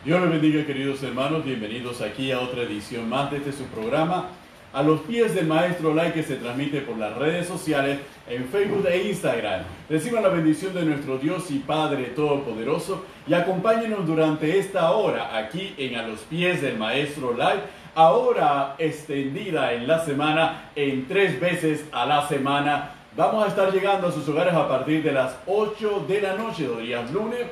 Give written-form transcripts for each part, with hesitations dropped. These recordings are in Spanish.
Dios les bendiga, queridos hermanos, bienvenidos aquí a otra edición más de su programa, A los pies del Maestro Live, que se transmite por las redes sociales en Facebook e Instagram. Reciban la bendición de nuestro Dios y Padre Todopoderoso y acompáñenos durante esta hora aquí en A los pies del Maestro Live, ahora extendida en la semana en 3 veces a la semana. Vamos a estar llegando a sus hogares a partir de las 8 de la noche, los días lunes,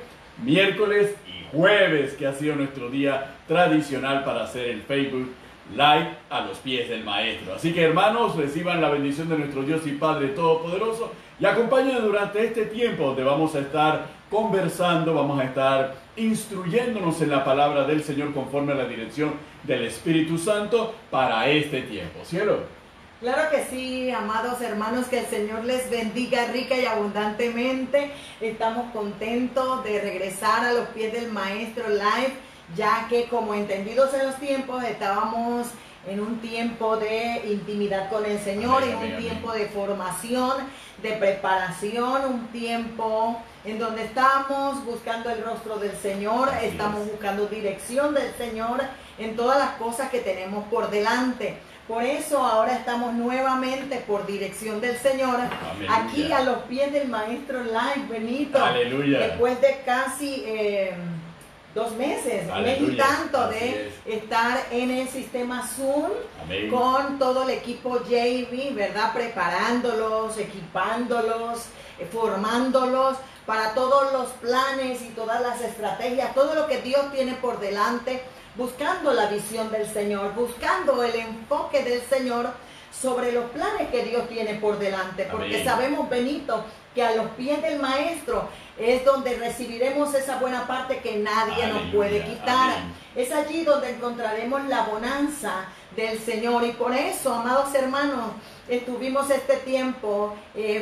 miércoles y jueves, que ha sido nuestro día tradicional para hacer el Facebook Live a los pies del Maestro. Así que, hermanos, reciban la bendición de nuestro Dios y Padre Todopoderoso y acompáñenos durante este tiempo donde vamos a estar conversando, vamos a estar instruyéndonos en la palabra del Señor conforme a la dirección del Espíritu Santo para este tiempo. ¿Cielo? Claro que sí, amados hermanos, que el Señor les bendiga rica y abundantemente. Estamos contentos de regresar a los pies del Maestro Live, ya que, como entendidos en los tiempos, estábamos en un tiempo de intimidad con el Señor, en un tiempo de formación, de preparación, un tiempo en donde estamos buscando el rostro del Señor, estamos buscando dirección del Señor en todas las cosas que tenemos por delante. Por eso ahora estamos nuevamente por dirección del Señor, aleluya, aquí a los pies del Maestro Live, Benito. Aleluya. Después de casi 2 meses, mes y tanto de estar en el sistema Zoom, amén, con todo el equipo JV, ¿verdad? Preparándolos, equipándolos, formándolos para todos los planes y todas las estrategias, todo lo que Dios tiene por delante, buscando la visión del Señor, buscando el enfoque del Señor sobre los planes que Dios tiene por delante, porque amén, sabemos, Benito, que a los pies del Maestro es donde recibiremos esa buena parte que nadie aleluya, nos puede quitar. Amén. Es allí donde encontraremos la bonanza del Señor, y por eso, amados hermanos, estuvimos este tiempo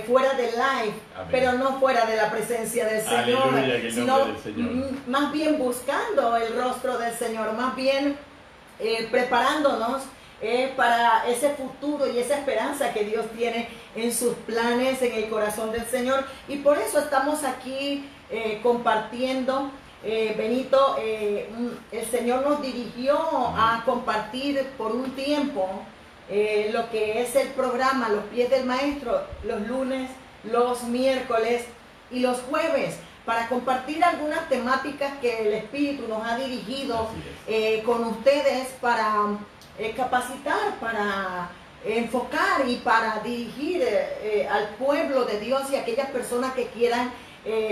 fuera del live, amén, pero no fuera de la presencia del Señor, aleluya, sino del Señor, más bien buscando el rostro del Señor, más bien preparándonos para ese futuro y esa esperanza que Dios tiene en sus planes, en el corazón del Señor. Y por eso estamos aquí compartiendo. Benito, el Señor nos dirigió a compartir por un tiempo lo que es el programa Los Pies del Maestro, los lunes, los miércoles y los jueves, para compartir algunas temáticas que el Espíritu nos ha dirigido con ustedes para capacitar, para enfocar y para dirigir al pueblo de Dios y a aquellas personas que quieran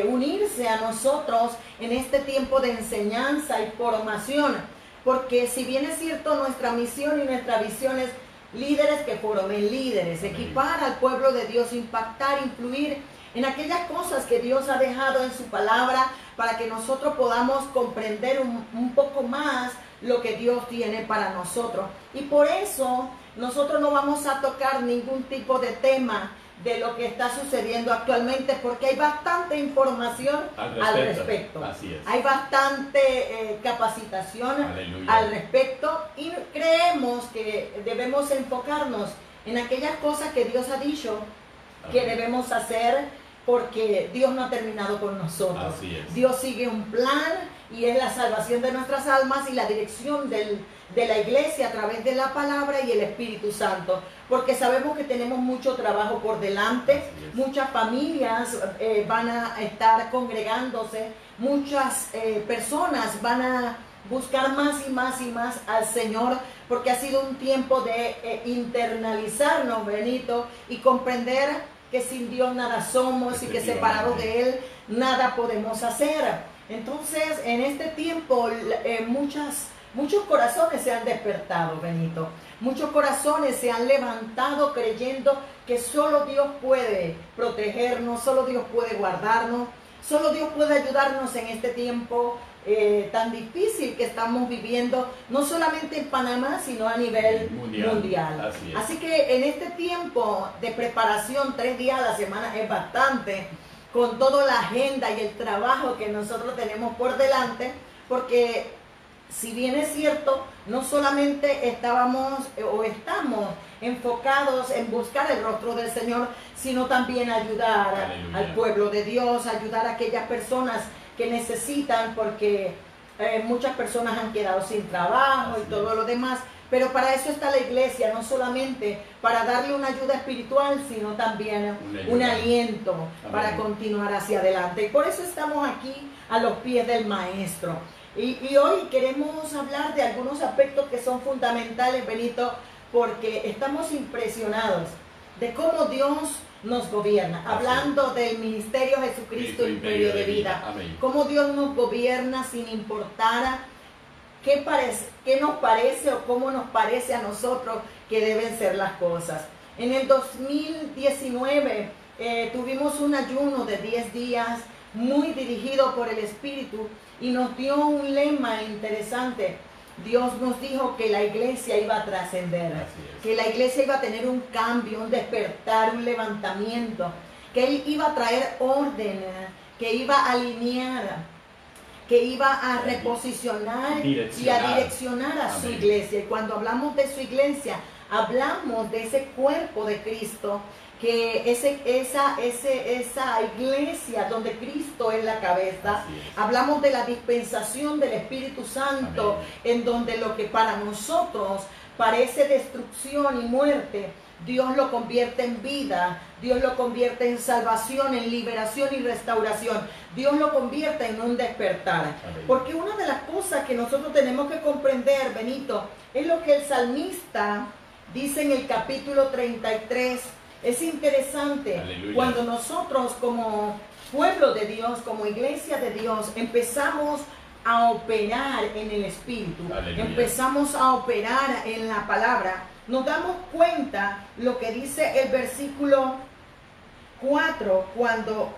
unirse a nosotros en este tiempo de enseñanza y formación. Porque si bien es cierto, nuestra misión y nuestra visión es líderes que formen líderes, equipar al pueblo de Dios, impactar, influir en aquellas cosas que Dios ha dejado en su palabra para que nosotros podamos comprender un poco más lo que Dios tiene para nosotros. Y por eso nosotros no vamos a tocar ningún tipo de tema de lo que está sucediendo actualmente, porque hay bastante información al respecto. Así es. Hay bastante capacitación, aleluya, al respecto, y creemos que debemos enfocarnos en aquellas cosas que Dios ha dicho que debemos hacer, porque Dios no ha terminado con nosotros. Así es. Dios sigue un plan, y es la salvación de nuestras almas y la dirección de la iglesia a través de la palabra y el Espíritu Santo, porque sabemos que tenemos mucho trabajo por delante, muchas familias van a estar congregándose, muchas personas van a buscar más y más y más al Señor, porque ha sido un tiempo de internalizarnos, Benito, y comprender que sin Dios nada somos y que separados de Él nada podemos hacer. Entonces, en este tiempo, muchos corazones se han despertado, Benito. Muchos corazones se han levantado creyendo que solo Dios puede protegernos, solo Dios puede guardarnos, solo Dios puede ayudarnos en este tiempo tan difícil que estamos viviendo, no solamente en Panamá, sino a nivel mundial. Así que en este tiempo de preparación, 3 días a la semana es bastante, con toda la agenda y el trabajo que nosotros tenemos por delante, porque si bien es cierto, no solamente estamos enfocados en buscar el rostro del Señor, sino también ayudar al pueblo de Dios, ayudar a aquellas personas que necesitan, porque muchas personas han quedado sin trabajo y todo lo demás. Pero para eso está la iglesia, no solamente para darle una ayuda espiritual, sino también un aliento para continuar hacia adelante. Y por eso estamos aquí a los pies del Maestro. Y hoy queremos hablar de algunos aspectos que son fundamentales, Benito, porque estamos impresionados de cómo Dios nos gobierna. Hablando del ministerio Jesucristo, Imperio de Vida. Amén. Cómo Dios nos gobierna sin importar qué nos parece o cómo nos parece a nosotros que deben ser las cosas. En el 2019 tuvimos un ayuno de 10 días muy dirigido por el Espíritu y nos dio un lema interesante. Dios nos dijo que la iglesia iba a trascender, que la iglesia iba a tener un cambio, un despertar, un levantamiento, que Él iba a traer orden, que iba a alinear, que iba a reposicionar y a direccionar a su iglesia. Y cuando hablamos de su iglesia, hablamos de ese cuerpo de Cristo, que esa iglesia donde Cristo es la cabeza. Hablamos de la dispensación del Espíritu Santo, en donde lo que para nosotros parece destrucción y muerte, Dios lo convierte en vida, Dios lo convierte en salvación, en liberación y restauración. Dios lo convierte en un despertar. Porque una de las cosas que nosotros tenemos que comprender, Benito, es lo que el salmista dice en el capítulo 33. Es interesante. Aleluya. Cuando nosotros como pueblo de Dios, como iglesia de Dios, empezamos a operar en el Espíritu, aleluya, empezamos a operar en la palabra, nos damos cuenta lo que dice el versículo 4 cuando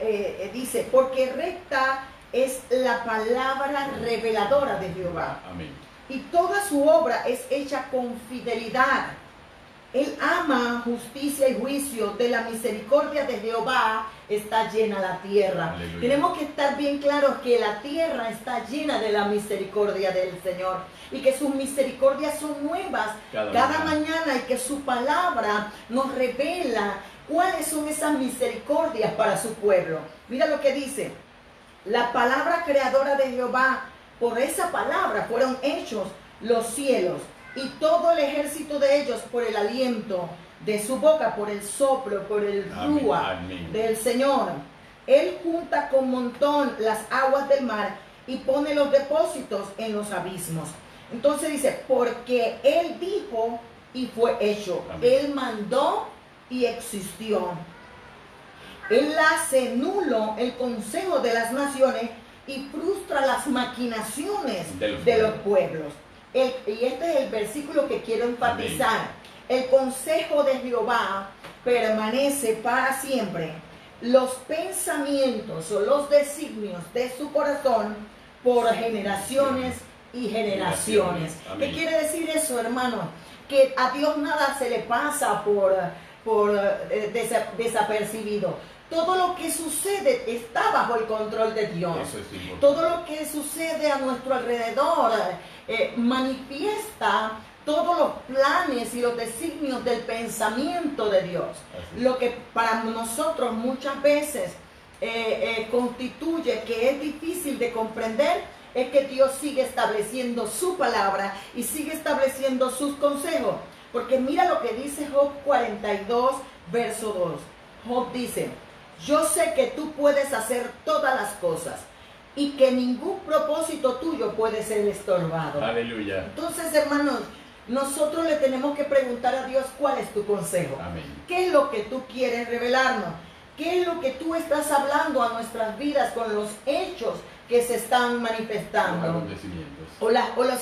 dice, porque recta es la palabra reveladora de Jehová. Amén. Y toda su obra es hecha con fidelidad. Él ama justicia y juicio, de la misericordia de Jehová está llena la tierra. Aleluya. Tenemos que estar bien claros que la tierra está llena de la misericordia del Señor y que sus misericordias son nuevas cada mañana y que su palabra nos revela cuáles son esas misericordias para su pueblo. Mira lo que dice, la palabra creadora de Jehová, por esa palabra fueron hechos los cielos y todo el ejército de ellos por el aliento de su boca, por el soplo, por el rúa del Señor. Él junta con montón las aguas del mar y pone los depósitos en los abismos. Entonces dice, porque Él dijo y fue hecho. Amén. Él mandó y existió. Él hace nulo el consejo de las naciones y frustra las maquinaciones de los pueblos. Y este es el versículo que quiero enfatizar. Amén. El consejo de Jehová permanece para siempre. Los pensamientos o los designios de su corazón por generaciones y generaciones. ¿Qué quiere decir eso, hermano? Que a Dios nada se le pasa por desapercibido. Todo lo que sucede está bajo el control de Dios. Todo lo que sucede a nuestro alrededor manifiesta todos los planes y los designios del pensamiento de Dios. Lo que para nosotros muchas veces constituye que es difícil de comprender es que Dios sigue estableciendo su palabra y sigue estableciendo sus consejos. Porque mira lo que dice Job 42, verso 2. Job dice, yo sé que tú puedes hacer todas las cosas y que ningún propósito tuyo puede ser estorbado. Aleluya. Entonces, hermanos, nosotros le tenemos que preguntar a Dios cuál es tu consejo. Amén. ¿Qué es lo que tú quieres revelarnos? ¿Qué es lo que tú estás hablando a nuestras vidas con los hechos que se están manifestando? Los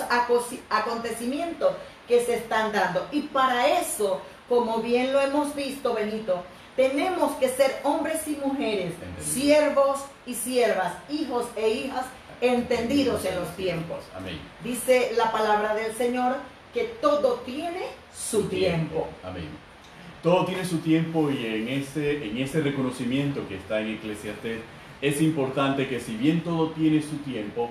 acontecimientos que se están dando. Y para eso, como bien lo hemos visto, Benito, tenemos que ser hombres y mujeres, siervos y siervas, hijos e hijas, entendidos en los tiempos. Amén. Dice la palabra del Señor que todo tiene su tiempo. Amén. Todo tiene su tiempo y en ese reconocimiento que está en Eclesiastés, es importante que si bien todo tiene su tiempo,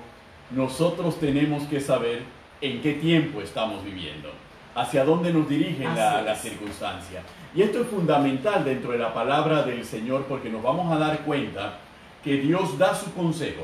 nosotros tenemos que saber en qué tiempo estamos viviendo, hacia dónde nos dirigen la circunstancia. Y esto es fundamental dentro de la palabra del Señor porque nos vamos a dar cuenta que Dios da su consejo,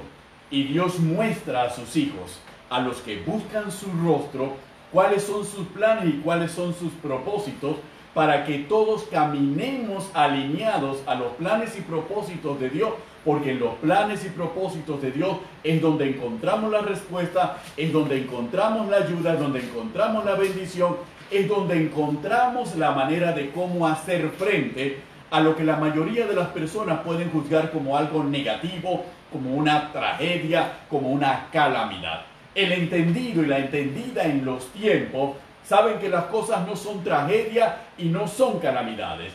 Y Dios muestra a sus hijos, a los que buscan su rostro, cuáles son sus planes y cuáles son sus propósitos, para que todos caminemos alineados a los planes y propósitos de Dios, porque en los planes y propósitos de Dios es donde encontramos la respuesta, es donde encontramos la ayuda, es donde encontramos la bendición, es donde encontramos la manera de cómo hacer frente a lo que la mayoría de las personas pueden juzgar como algo negativo, como una tragedia, como una calamidad. El entendido y la entendida en los tiempos saben que las cosas no son tragedia y no son calamidades,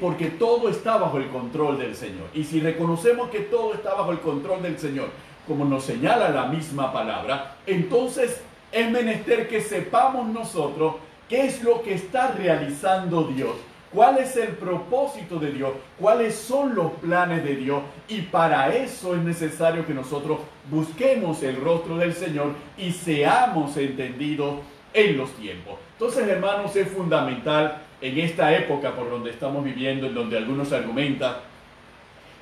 porque todo está bajo el control del Señor. Y si reconocemos que todo está bajo el control del Señor, como nos señala la misma palabra, entonces es menester que sepamos nosotros qué es lo que está realizando Dios, cuál es el propósito de Dios, cuáles son los planes de Dios, y para eso es necesario que nosotros busquemos el rostro del Señor y seamos entendidos en los tiempos. Entonces, hermanos, es fundamental en esta época por donde estamos viviendo, en donde algunos argumentan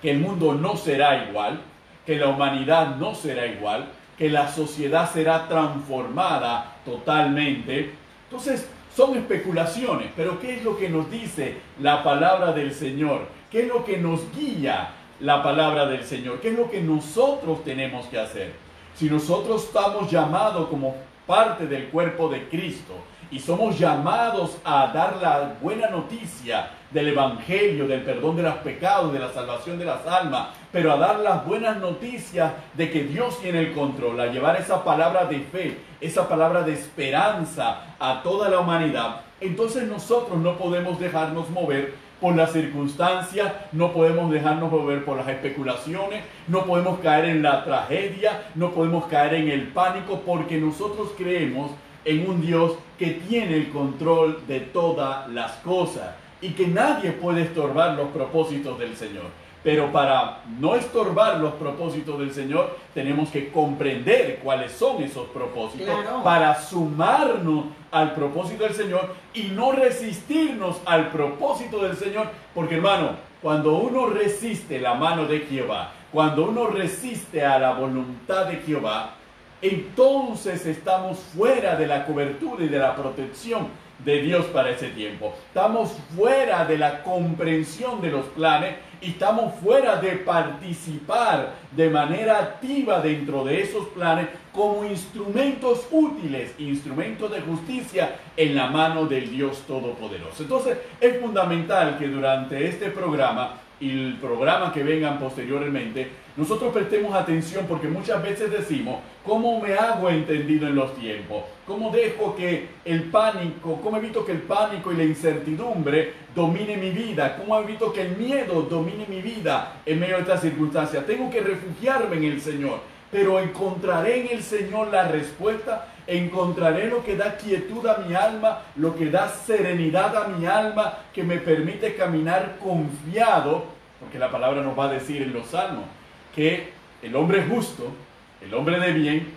que el mundo no será igual, que la humanidad no será igual, que la sociedad será transformada totalmente. Entonces, son especulaciones, pero ¿qué es lo que nos dice la palabra del Señor? ¿Qué es lo que nos guía la palabra del Señor? ¿Qué es lo que nosotros tenemos que hacer? Si nosotros estamos llamados como parte del cuerpo de Cristo y somos llamados a dar la buena noticia del Evangelio, del perdón de los pecados, de la salvación de las almas, pero a dar las buenas noticias de que Dios tiene el control, a llevar esa palabra de fe, esa palabra de esperanza a toda la humanidad, entonces nosotros no podemos dejarnos mover por las circunstancias, no podemos dejarnos mover por las especulaciones, no podemos caer en la tragedia, no podemos caer en el pánico, porque nosotros creemos en un Dios que tiene el control de todas las cosas y que nadie puede estorbar los propósitos del Señor. Pero para no estorbar los propósitos del Señor, tenemos que comprender cuáles son esos propósitos, claro, para sumarnos al propósito del Señor y no resistirnos al propósito del Señor. Porque, hermano, cuando uno resiste la mano de Jehová, cuando uno resiste a la voluntad de Jehová, entonces estamos fuera de la cobertura y de la protección de Dios para ese tiempo. Estamos fuera de la comprensión de los planes y estamos fuera de participar de manera activa dentro de esos planes como instrumentos útiles, instrumentos de justicia en la mano del Dios Todopoderoso. Entonces es fundamental que durante este programa y el programa que vengan posteriormente, nosotros prestemos atención, porque muchas veces decimos, ¿cómo me hago entendido en los tiempos? ¿Cómo dejo que el pánico, cómo evito que el pánico y la incertidumbre domine mi vida? ¿Cómo evito que el miedo domine mi vida en medio de estas circunstancias? Tengo que refugiarme en el Señor, pero encontraré en el Señor la respuesta, encontraré lo que da quietud a mi alma, lo que da serenidad a mi alma, que me permite caminar confiado, porque la palabra nos va a decir en los Salmos que el hombre justo, el hombre de bien,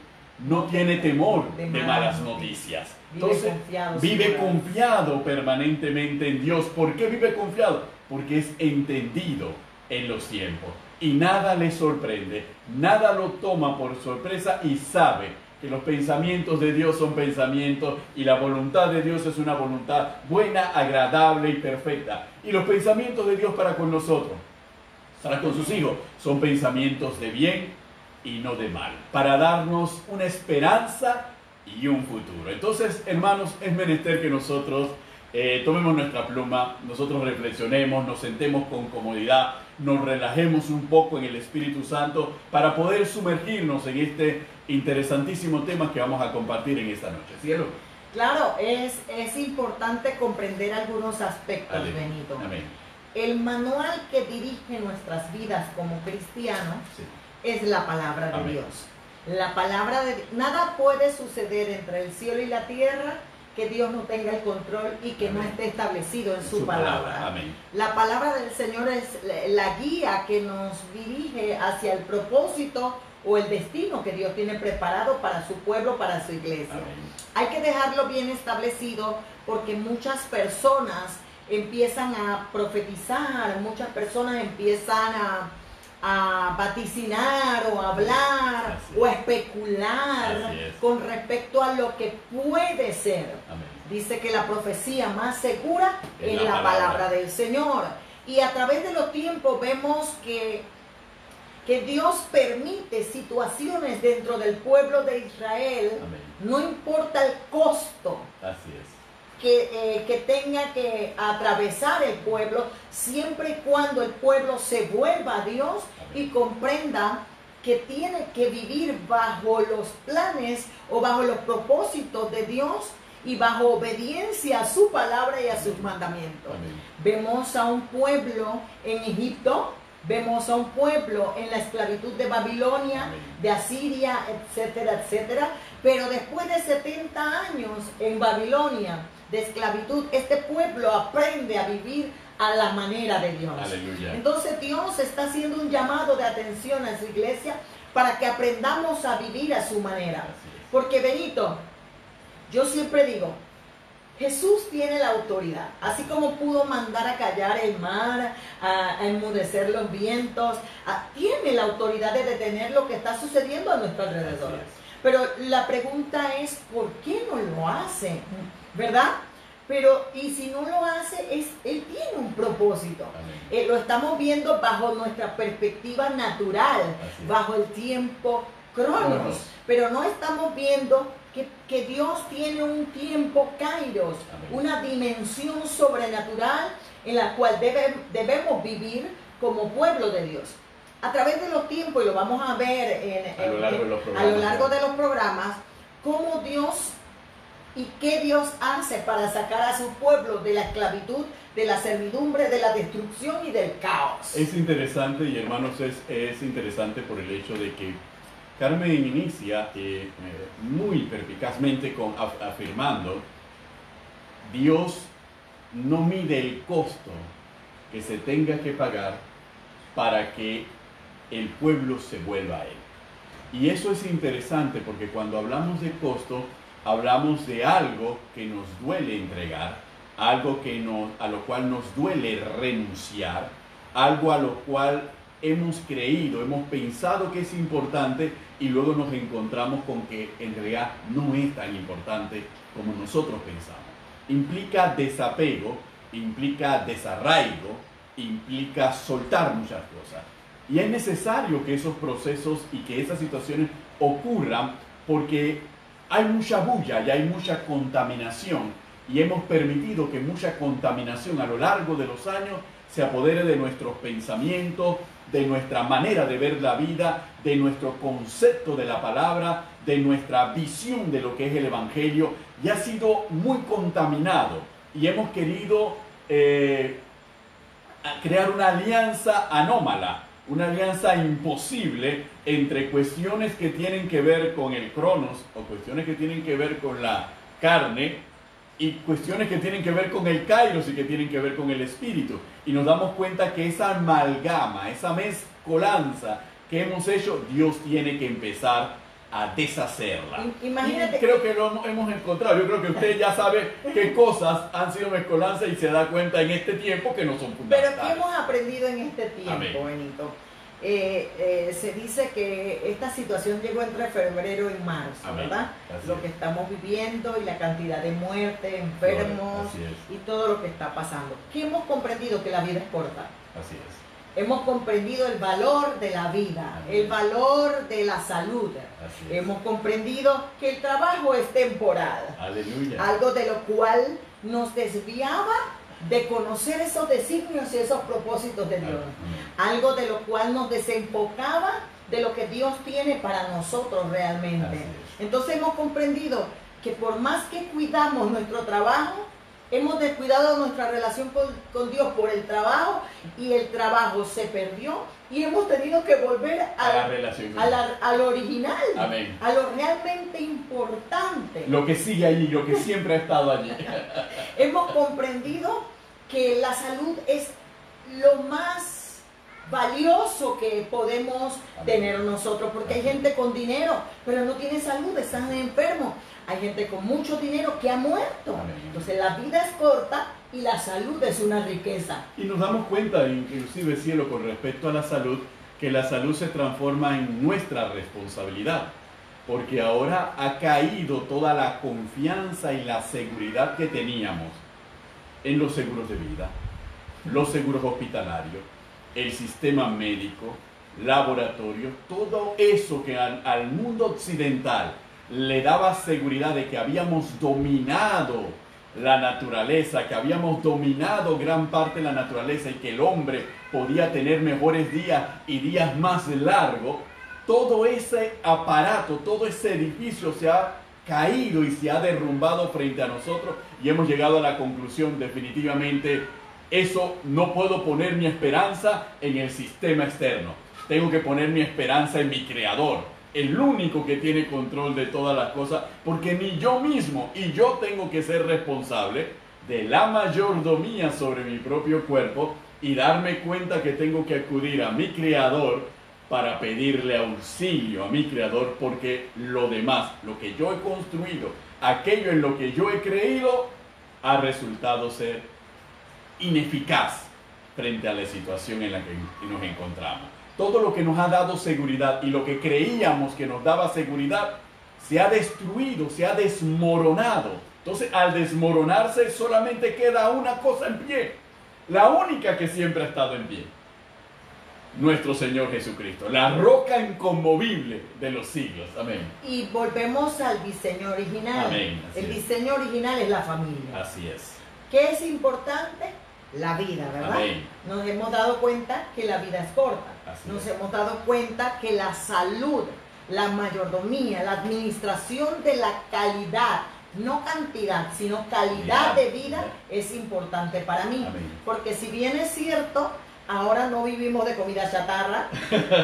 no tiene temor de malas noticias. Entonces, vive confiado permanentemente en Dios. ¿Por qué vive confiado? Porque es entendido en los tiempos. Y nada le sorprende, nada lo toma por sorpresa y sabe que los pensamientos de Dios son pensamientos y la voluntad de Dios es una voluntad buena, agradable y perfecta. Y los pensamientos de Dios para con nosotros, para con sus hijos, son pensamientos de bien y no de mal, para darnos una esperanza y un futuro. Entonces, hermanos, es menester que nosotros tomemos nuestra pluma, nosotros reflexionemos, nos sentemos con comodidad, nos relajemos un poco en el Espíritu Santo para poder sumergirnos en este interesantísimo tema que vamos a compartir en esta noche. ¿Cielo? Claro, es importante comprender algunos aspectos, Amén. Benito. Amén. El manual que dirige nuestras vidas como cristianos, sí, es la palabra de Amén. Dios. La palabra de nada puede suceder entre el cielo y la tierra que Dios no tenga el control y que Amén. No esté establecido en su palabra. Amén. La palabra del Señor es la guía que nos dirige hacia el propósito o el destino que Dios tiene preparado para su pueblo, para su iglesia. Amén. Hay que dejarlo bien establecido, porque muchas personas empiezan a profetizar, muchas personas empiezan a vaticinar o a hablar o a especular con respecto a lo que puede ser. Amén. Dice que la profecía más segura es la palabra del Señor. Y a través de los tiempos vemos que Dios permite situaciones dentro del pueblo de Israel. Amén. No importa el costo. Así es. Que tenga que atravesar el pueblo, siempre y cuando el pueblo se vuelva a Dios. Amén. Y comprenda que tiene que vivir bajo los planes o bajo los propósitos de Dios y bajo obediencia a su palabra y a sus mandamientos. Amén. Vemos a un pueblo en Egipto, vemos a un pueblo en la esclavitud de Babilonia, amén, de Asiria, etcétera, etcétera. Pero después de 70 años en Babilonia de esclavitud, este pueblo aprende a vivir a la manera de Dios. Aleluya. Entonces Dios está haciendo un llamado de atención a su iglesia para que aprendamos a vivir a su manera. Porque Benito, yo siempre digo, Jesús tiene la autoridad, así como pudo mandar a callar el mar, a enmudecer los vientos, tiene la autoridad de detener lo que está sucediendo a nuestro alrededor. Pero la pregunta es, ¿por qué no lo hace? ¿Verdad? Pero, y si no lo hace, Él tiene un propósito. Lo estamos viendo bajo nuestra perspectiva natural, bajo el tiempo cronos. Pero no estamos viendo que Dios tiene un tiempo kairos, una dimensión sobrenatural en la cual debemos vivir como pueblo de Dios. A través de los tiempos, y lo vamos a ver a lo largo de los programas, cómo Dios y qué Dios hace para sacar a su pueblo de la esclavitud, de la servidumbre, de la destrucción y del caos. Es interesante, y hermanos, es interesante por el hecho de que Carmen inicia muy perspicazmente afirmando: Dios no mide el costo que se tenga que pagar para que el pueblo se vuelva a Él. Y eso es interesante porque cuando hablamos de costo, hablamos de algo que nos duele entregar, algo a lo cual nos duele renunciar, algo a lo cual hemos creído, hemos pensado que es importante y luego nos encontramos con que en realidad no es tan importante como nosotros pensamos. Implica desapego, implica desarraigo, implica soltar muchas cosas. Y es necesario que esos procesos y que esas situaciones ocurran porque hay mucha bulla y hay mucha contaminación. Y hemos permitido que mucha contaminación a lo largo de los años se apodere de nuestros pensamientos, de nuestra manera de ver la vida, de nuestro concepto de la palabra, de nuestra visión de lo que es el Evangelio, y ha sido muy contaminado. Y hemos querido crear una alianza anómala, una alianza imposible entre cuestiones que tienen que ver con el cronos o cuestiones que tienen que ver con la carne y cuestiones que tienen que ver con el kairos y que tienen que ver con el espíritu. Y nos damos cuenta que esa amalgama, esa mezcolanza que hemos hecho, Dios tiene que empezar a deshacerla. Imagínate. Y creo que lo hemos encontrado. Yo creo que usted ya sabe qué cosas han sido mezcolanza y se da cuenta en este tiempo que no son fundamentales. Pero ¿qué hemos aprendido en este tiempo, amén, Benito? Se dice que esta situación llegó entre febrero y marzo, amén, ¿verdad? Lo que estamos viviendo y la cantidad de muertes, enfermos y todo lo que está pasando. ¿Qué hemos comprendido? Que la vida es corta. Así es. Hemos comprendido el valor de la vida, el valor de la salud. Hemos comprendido que el trabajo es temporal. Aleluya. Algo de lo cual nos desviaba de conocer esos designios y esos propósitos de Dios. Algo de lo cual nos desenfocaba de lo que Dios tiene para nosotros realmente. Entonces hemos comprendido que por más que cuidamos nuestro trabajo, hemos descuidado nuestra relación con Dios por el trabajo y el trabajo se perdió y hemos tenido que volver a lo original, amén, a lo realmente importante. Lo que sigue allí, lo que siempre ha estado allí. Hemos comprendido que la salud es lo más valioso que podemos tener nosotros, porque hay gente con dinero, pero no tiene salud, están enfermos. Hay gente con mucho dinero que ha muerto. Entonces la vida es corta y la salud es una riqueza. Y nos damos cuenta, inclusive, cielo, con respecto a la salud, que la salud se transforma en nuestra responsabilidad, porque ahora ha caído toda la confianza y la seguridad que teníamos en los seguros de vida, los seguros hospitalarios, el sistema médico, laboratorio, todo eso que al mundo occidental le daba seguridad de que habíamos dominado la naturaleza, que habíamos dominado gran parte de la naturaleza y que el hombre podía tener mejores días y días más largos. Todo ese aparato, todo ese edificio se ha caído y se ha derrumbado frente a nosotros y hemos llegado a la conclusión definitivamente, eso no puedo poner mi esperanza en el sistema externo, tengo que poner mi esperanza en mi Creador, el único que tiene control de todas las cosas, porque ni yo mismo y yo tengo que ser responsable de la mayordomía sobre mi propio cuerpo y darme cuenta que tengo que acudir a mi Creador para pedirle auxilio a mi Creador, porque lo demás, lo que yo he construido, aquello en lo que yo he creído, ha resultado ser ineficaz frente a la situación en la que nos encontramos. Todo lo que nos ha dado seguridad y lo que creíamos que nos daba seguridad se ha destruido, se ha desmoronado. Entonces, al desmoronarse solamente queda una cosa en pie, la única que siempre ha estado en pie: nuestro Señor Jesucristo, la roca inconmovible de los siglos. Amén. Y volvemos al diseño original. Amén. El diseño original es la familia. Así es. ¿Qué es importante? La vida, ¿verdad? Amén. Nos hemos dado cuenta que la vida es corta. Nos hemos dado cuenta que la salud, la mayordomía, la administración de la calidad, no cantidad, sino calidad de vida es importante para mí. Amén. Porque si bien es cierto, ahora no vivimos de comida chatarra,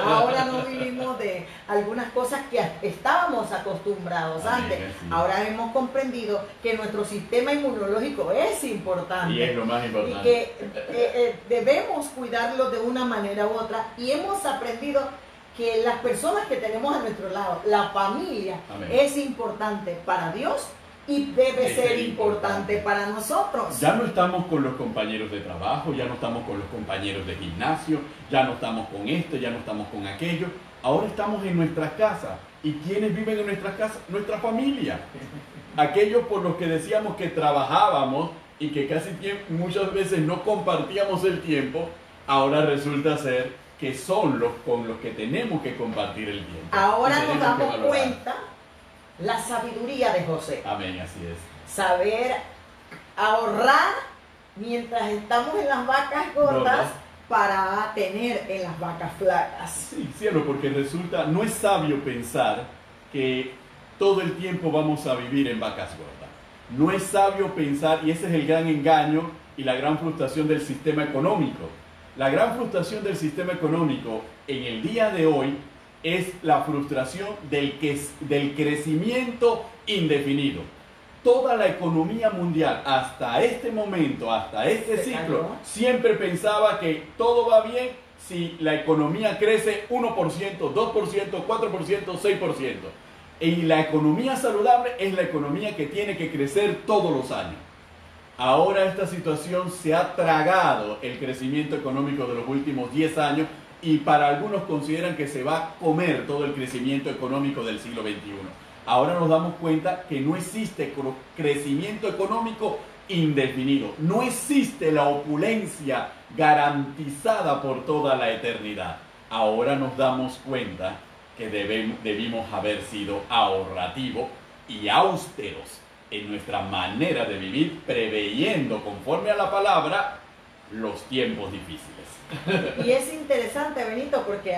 ahora no vivimos de algunas cosas que estábamos acostumbrados antes. Sí. Ahora hemos comprendido que nuestro sistema inmunológico es importante. Y es lo más importante. Y que debemos cuidarlo de una manera u otra. Y hemos aprendido que las personas que tenemos a nuestro lado, la familia, Amén, es importante para Dios y debe ser importante para nosotros. Ya no estamos con los compañeros de trabajo, ya no estamos con los compañeros de gimnasio, ya no estamos con esto, ya no estamos con aquello. Ahora estamos en nuestras casas. ¿Y quiénes viven en nuestras casas? Nuestra familia. Aquellos por los que decíamos que trabajábamos y que muchas veces no compartíamos el tiempo, ahora resulta ser que son los con los que tenemos que compartir el tiempo. Ahora nos damos cuenta la sabiduría de José. Amén, así es. Saber ahorrar mientras estamos en las vacas gordas para tener en las vacas flacas. Sí, cielo, porque resulta, no es sabio pensar que todo el tiempo vamos a vivir en vacas gordas. No es sabio pensar, y ese es el gran engaño y la gran frustración del sistema económico. La gran frustración del sistema económico en el día de hoy es la frustración del crecimiento indefinido. Toda la economía mundial hasta este momento, hasta este ciclo, siempre pensaba que todo va bien si la economía crece 1%, 2%, 4%, 6%. Y la economía saludable es la economía que tiene que crecer todos los años. Ahora esta situación se ha tragado el crecimiento económico de los últimos 10 años y para algunos consideran que se va a comer todo el crecimiento económico del siglo XXI. Ahora nos damos cuenta que no existe crecimiento económico indefinido. No existe la opulencia garantizada por toda la eternidad. Ahora nos damos cuenta que debimos haber sido ahorrativos y austeros en nuestra manera de vivir, preveyendo conforme a la palabra los tiempos difíciles. Y es interesante, Benito, porque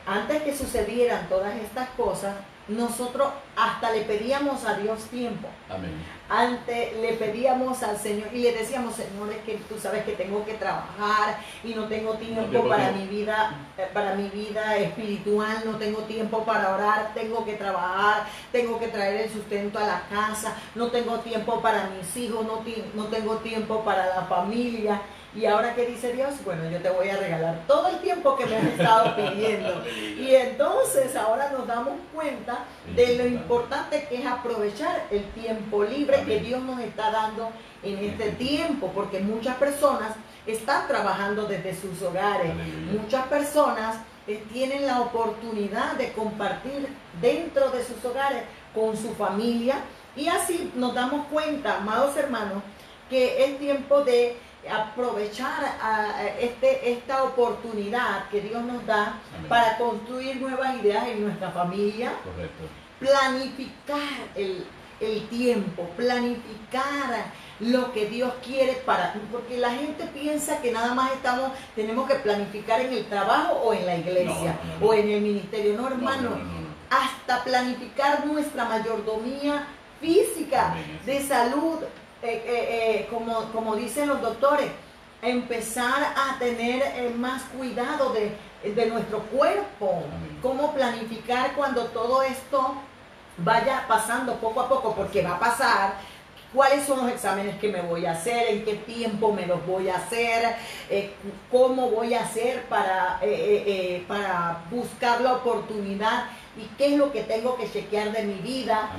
antes que sucedieran todas estas cosas, nosotros hasta le pedíamos a Dios tiempo. Amén. Antes le pedíamos al Señor y le decíamos: Señor, es que tú sabes que tengo que trabajar y no tengo tiempo para mi vida espiritual, no tengo tiempo para orar, tengo que trabajar, tengo que traer el sustento a la casa, no tengo tiempo para mis hijos, no tengo tiempo para la familia. Y ahora, ¿qué dice Dios? Bueno, yo te voy a regalar todo el tiempo que me has estado pidiendo. Y entonces ahora nos damos cuenta de lo importante que es aprovechar el tiempo libre que Dios nos está dando en este tiempo, porque muchas personas están trabajando desde sus hogares. Aleluya. Muchas personas tienen la oportunidad de compartir dentro de sus hogares con su familia, y así nos damos cuenta, amados hermanos, que es tiempo de aprovechar esta oportunidad que Dios nos da. Amén. Para construir nuevas ideas en nuestra familia. Correcto. Planificar el tiempo, planificar lo que Dios quiere para ti, porque la gente piensa que nada más tenemos que planificar en el trabajo o en la iglesia o en el ministerio. No, hermano, hasta planificar nuestra mayordomía física, de salud, como dicen los doctores, empezar a tener más cuidado de nuestro cuerpo. Amén. Cómo planificar cuando todo esto vaya pasando poco a poco, porque va a pasar. ¿Cuáles son los exámenes que me voy a hacer? ¿En qué tiempo me los voy a hacer? ¿Cómo voy a hacer para buscar la oportunidad? ¿Y qué es lo que tengo que chequear de mi vida?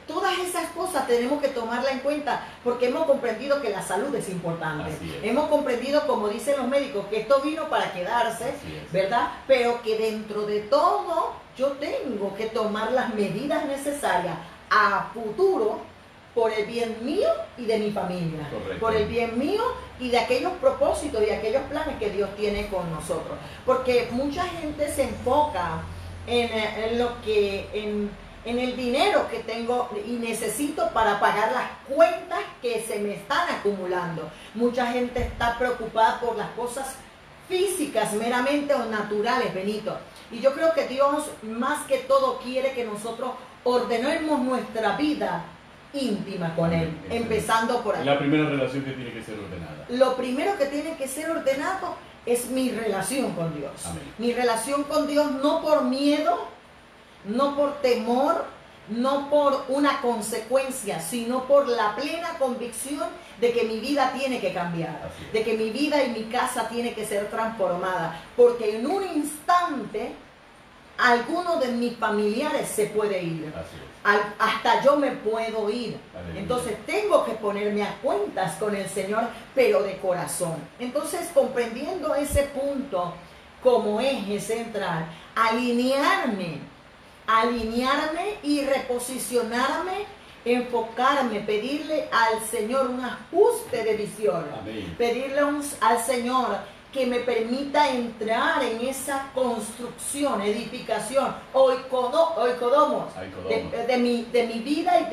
Todas esas cosas tenemos que tomarla en cuenta, porque hemos comprendido que la salud es importante. Hemos comprendido, como dicen los médicos, que esto vino para quedarse, ¿verdad? Pero que dentro de todo yo tengo que tomar las medidas necesarias a futuro, por el bien mío y de mi familia. Correcto. Por el bien mío y de aquellos propósitos y aquellos planes que Dios tiene con nosotros. Porque mucha gente se enfoca en el dinero que tengo y necesito para pagar las cuentas que se me están acumulando. Mucha gente está preocupada por las cosas físicas meramente o naturales, Benito. Y yo creo que Dios más que todo quiere que nosotros ordenemos nuestra vida íntima con Él, empezando por ahí. La primera relación que tiene que ser ordenada. Lo primero que tiene que ser ordenado es mi relación con Dios. Amén. Mi relación con Dios, no por miedo, no por temor, no por una consecuencia, sino por la plena convicción de que mi vida tiene que cambiar, de que mi vida y mi casa tiene que ser transformada, porque en un instante alguno de mis familiares se puede ir. Hasta yo me puedo ir. Aleluya. Entonces tengo que ponerme a cuentas con el Señor, pero de corazón. Entonces, comprendiendo ese punto como eje central, alinearme y reposicionarme, enfocarme, pedirle al Señor un ajuste de visión. Amén. Pedirle al Señor que me permita entrar en esa construcción, edificación, oikodomos de mi vida y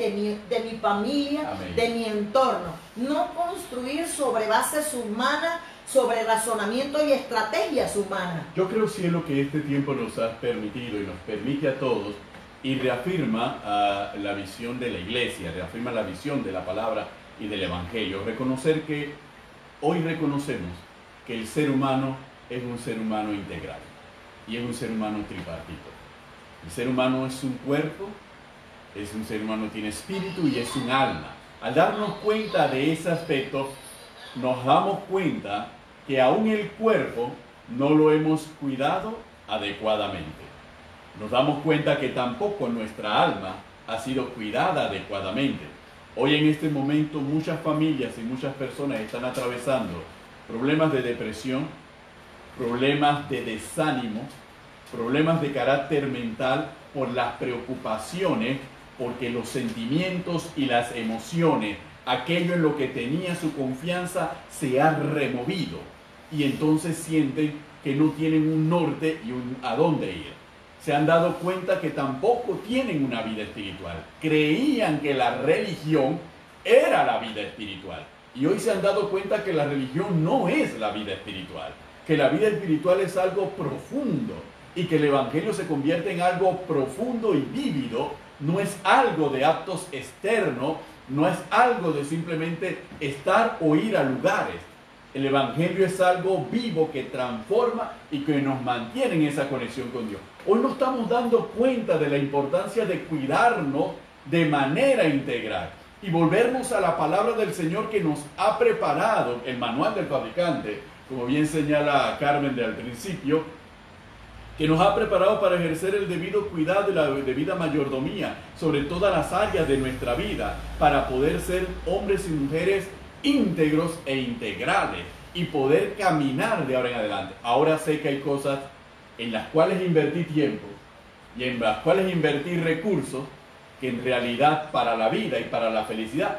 de mi familia. Amén. De mi entorno. No construir sobre bases humanas, sobre razonamiento y estrategias humanas. Yo creo, cielo, que este tiempo nos ha permitido y nos permite a todos, y reafirma la visión de la iglesia, reafirma la visión de la palabra y del evangelio. Reconocer que hoy reconocemos que el ser humano es un ser humano integral y es un ser humano tripartito. El ser humano es un cuerpo, es un ser humano, tiene espíritu y es un alma. Al darnos cuenta de ese aspecto, nos damos cuenta que aún el cuerpo no lo hemos cuidado adecuadamente. Nos damos cuenta que tampoco nuestra alma ha sido cuidada adecuadamente. Hoy en este momento muchas familias y muchas personas están atravesando problemas de depresión, problemas de desánimo, problemas de carácter mental por las preocupaciones, porque los sentimientos y las emociones, aquello en lo que tenía su confianza, se ha removido. Y entonces sienten que no tienen un norte y a dónde ir. Se han dado cuenta que tampoco tienen una vida espiritual. Creían que la religión era la vida espiritual. Y hoy se han dado cuenta que la religión no es la vida espiritual, que la vida espiritual es algo profundo y que el evangelio se convierte en algo profundo y vívido, no es algo de actos externos, no es algo de simplemente estar o ir a lugares. El evangelio es algo vivo que transforma y que nos mantiene en esa conexión con Dios. Hoy nos estamos dando cuenta de la importancia de cuidarnos de manera integral y volvernos a la palabra del Señor que nos ha preparado, el manual del fabricante, como bien señala Carmen al principio, que nos ha preparado para ejercer el debido cuidado y la debida mayordomía sobre todas las áreas de nuestra vida, para poder ser hombres y mujeres íntegros e integrales, y poder caminar de ahora en adelante. Ahora sé que hay cosas en las cuales invertí tiempo y en las cuales invertí recursos que en realidad para la vida y para la felicidad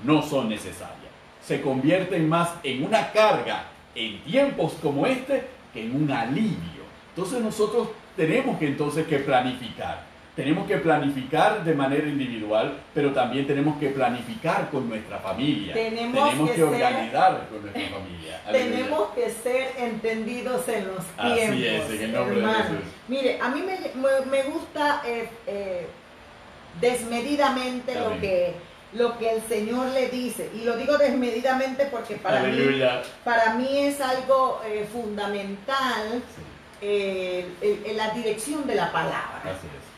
no son necesarias. Se convierten más en una carga en tiempos como este que en un alivio. Entonces nosotros tenemos que planificar. Tenemos que planificar de manera individual, pero también tenemos que planificar con nuestra familia. Tenemos que organizar con nuestra familia. Tenemos que ser entendidos en los tiempos. Así es, en el nombre de Jesús. Mire, a mí me gusta desmedidamente lo que el Señor le dice. Y lo digo desmedidamente porque para mí es algo fundamental, la dirección de la palabra. Así es.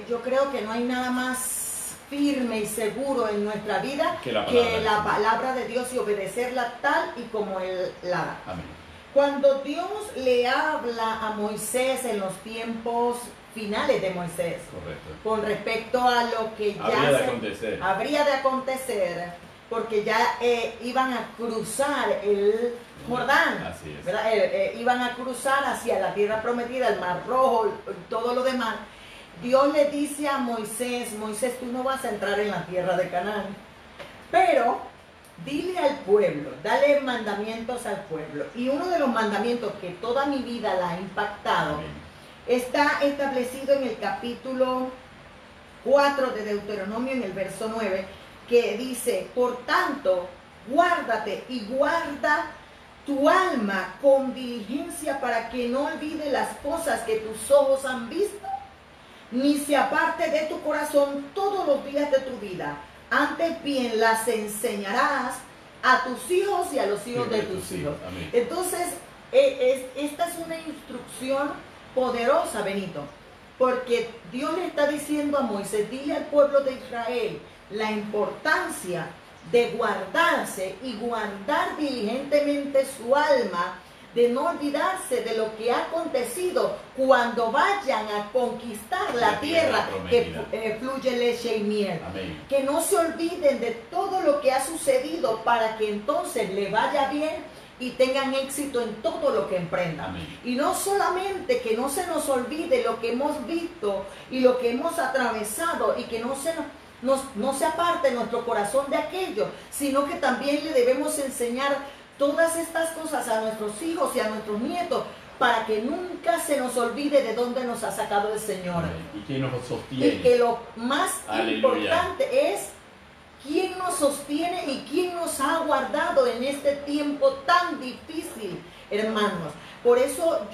Yo creo que no hay nada más firme y seguro en nuestra vida que la palabra de Dios y obedecerla tal y como Él la da. Amén. Cuando Dios le habla a Moisés en los tiempos finales de Moisés, correcto, con respecto a lo que ya habría de acontecer, porque ya iban a cruzar el Jordán, así es. ¿verdad? Iban a cruzar hacia la tierra prometida, el Mar Rojo, todo lo demás. Dios le dice a Moisés, Moisés, tú no vas a entrar en la tierra de Canaán, pero dile al pueblo, dale mandamientos al pueblo. Y uno de los mandamientos que toda mi vida la ha impactado, está establecido en el capítulo 4 de Deuteronomio, en el verso 9, que dice, por tanto, guárdate y guarda tu alma con diligencia para que no olvide las cosas que tus ojos han visto, ni se aparte de tu corazón todos los días de tu vida. Antes bien las enseñarás a tus hijos y a los hijos de tus hijos. Amén. Entonces, esta es una instrucción poderosa, Benito, porque Dios le está diciendo a Moisés, dile al pueblo de Israel la importancia de guardarse y guardar diligentemente su alma, de no olvidarse de lo que ha acontecido cuando vayan a conquistar la tierra que fluye leche y miel. Amén. Que no se olviden de todo lo que ha sucedido para que entonces le vaya bien y tengan éxito en todo lo que emprendan. Amén. Y no solamente que no se nos olvide lo que hemos visto y lo que hemos atravesado y que no se aparte nuestro corazón de aquello, sino que también le debemos enseñar todas estas cosas a nuestros hijos y a nuestros nietos, para que nunca se nos olvide de dónde nos ha sacado el Señor. Y quién nos sostiene. Y que lo más Aleluya. importante es quién nos sostiene y quién nos ha guardado en este tiempo tan difícil, hermanos. Por eso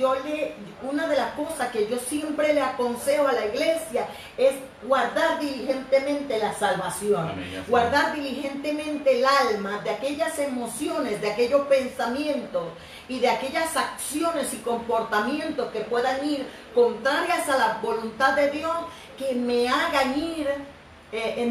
una de las cosas que yo siempre le aconsejo a la iglesia es guardar diligentemente la salvación. Amén. Guardar diligentemente el alma de aquellas emociones, de aquellos pensamientos y de aquellas acciones y comportamientos que puedan ir contrarias a la voluntad de Dios, que me hagan ir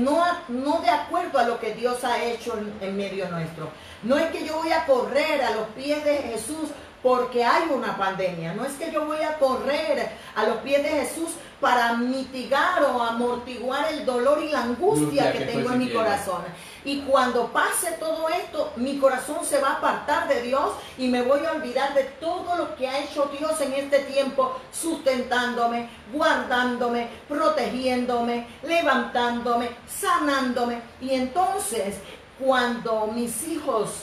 no de acuerdo a lo que Dios ha hecho en medio nuestro. No es que yo voy a correr a los pies de Jesús porque hay una pandemia. No es que yo voy a correr a los pies de Jesús para mitigar o amortiguar el dolor y la angustia que tengo en mi corazón. Y cuando pase todo esto, mi corazón se va a apartar de Dios y me voy a olvidar de todo lo que ha hecho Dios en este tiempo, sustentándome, guardándome, protegiéndome, levantándome, sanándome. Y entonces, cuando mis hijos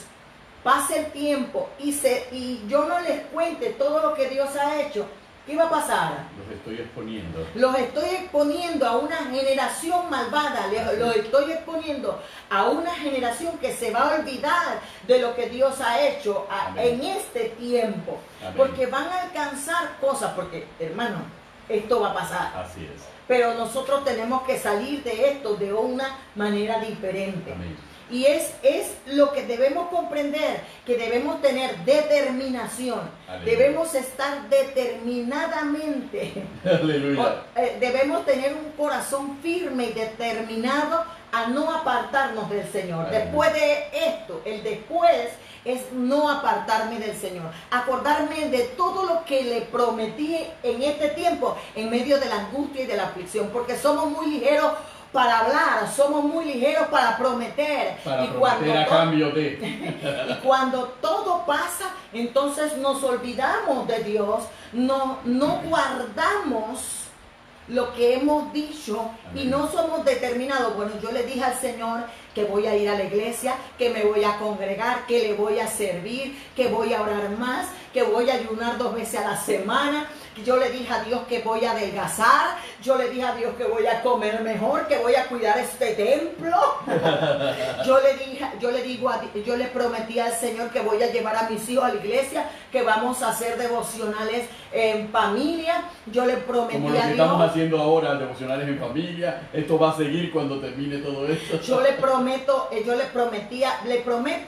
pase el tiempo y yo no les cuente todo lo que Dios ha hecho, ¿qué va a pasar? Los estoy exponiendo. Los estoy exponiendo a una generación malvada, los estoy exponiendo a una generación que se va a olvidar de lo que Dios ha hecho en este tiempo. Amén. Porque van a alcanzar cosas, porque hermano, esto va a pasar. Así es. Pero nosotros tenemos que salir de esto de una manera diferente. Amén. Y es lo que debemos comprender, que debemos tener determinación. Aleluya. Debemos estar determinadamente. Aleluya. Debemos tener un corazón firme y determinado a no apartarnos del Señor. Aleluya. Después de esto, el después es no apartarme del Señor. Acordarme de todo lo que le prometí en este tiempo, en medio de la angustia y de la aflicción. Porque somos muy ligeros para hablar, somos muy ligeros para prometer. Para prometer a cambio de. Y cuando todo pasa, entonces nos olvidamos de Dios, no guardamos lo que hemos dicho. Amén. Y no somos determinados. Bueno, yo le dije al Señor que voy a ir a la iglesia, que me voy a congregar, que le voy a servir, que voy a orar más, que voy a ayunar 2 veces a la semana. Yo le dije a Dios que voy a adelgazar, yo le dije a Dios que voy a comer mejor, que voy a cuidar este templo. Yo le prometí al Señor que voy a llevar a mis hijos a la iglesia, que vamos a hacer devocionales en familia. Yo le prometí como lo que estamos haciendo ahora, devocionales en familia. Esto va a seguir cuando termine todo esto. Yo le prometo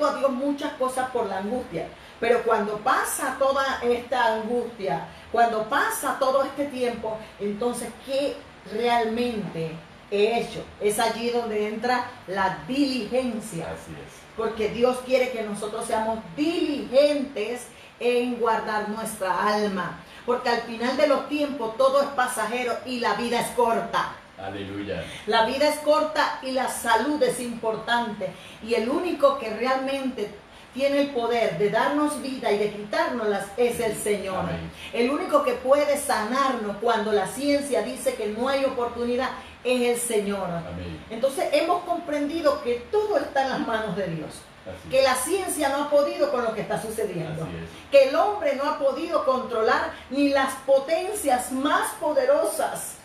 a Dios muchas cosas por la angustia. Pero cuando pasa toda esta angustia, cuando pasa todo este tiempo, entonces, ¿qué realmente he hecho? Es allí donde entra la diligencia. Así es. Porque Dios quiere que nosotros seamos diligentes en guardar nuestra alma. Porque al final de los tiempos todo es pasajero y la vida es corta. Aleluya. La vida es corta y la salud es importante. Y el único que realmente tiene el poder de darnos vida y de quitárnoslas es el Señor. Amén. El único que puede sanarnos cuando la ciencia dice que no hay oportunidad es el Señor. Amén. Entonces hemos comprendido que todo está en las manos de Dios. Así que es. la ciencia no ha podido con lo que está sucediendo. Así es. Que el hombre no ha podido controlar, ni las potencias más poderosas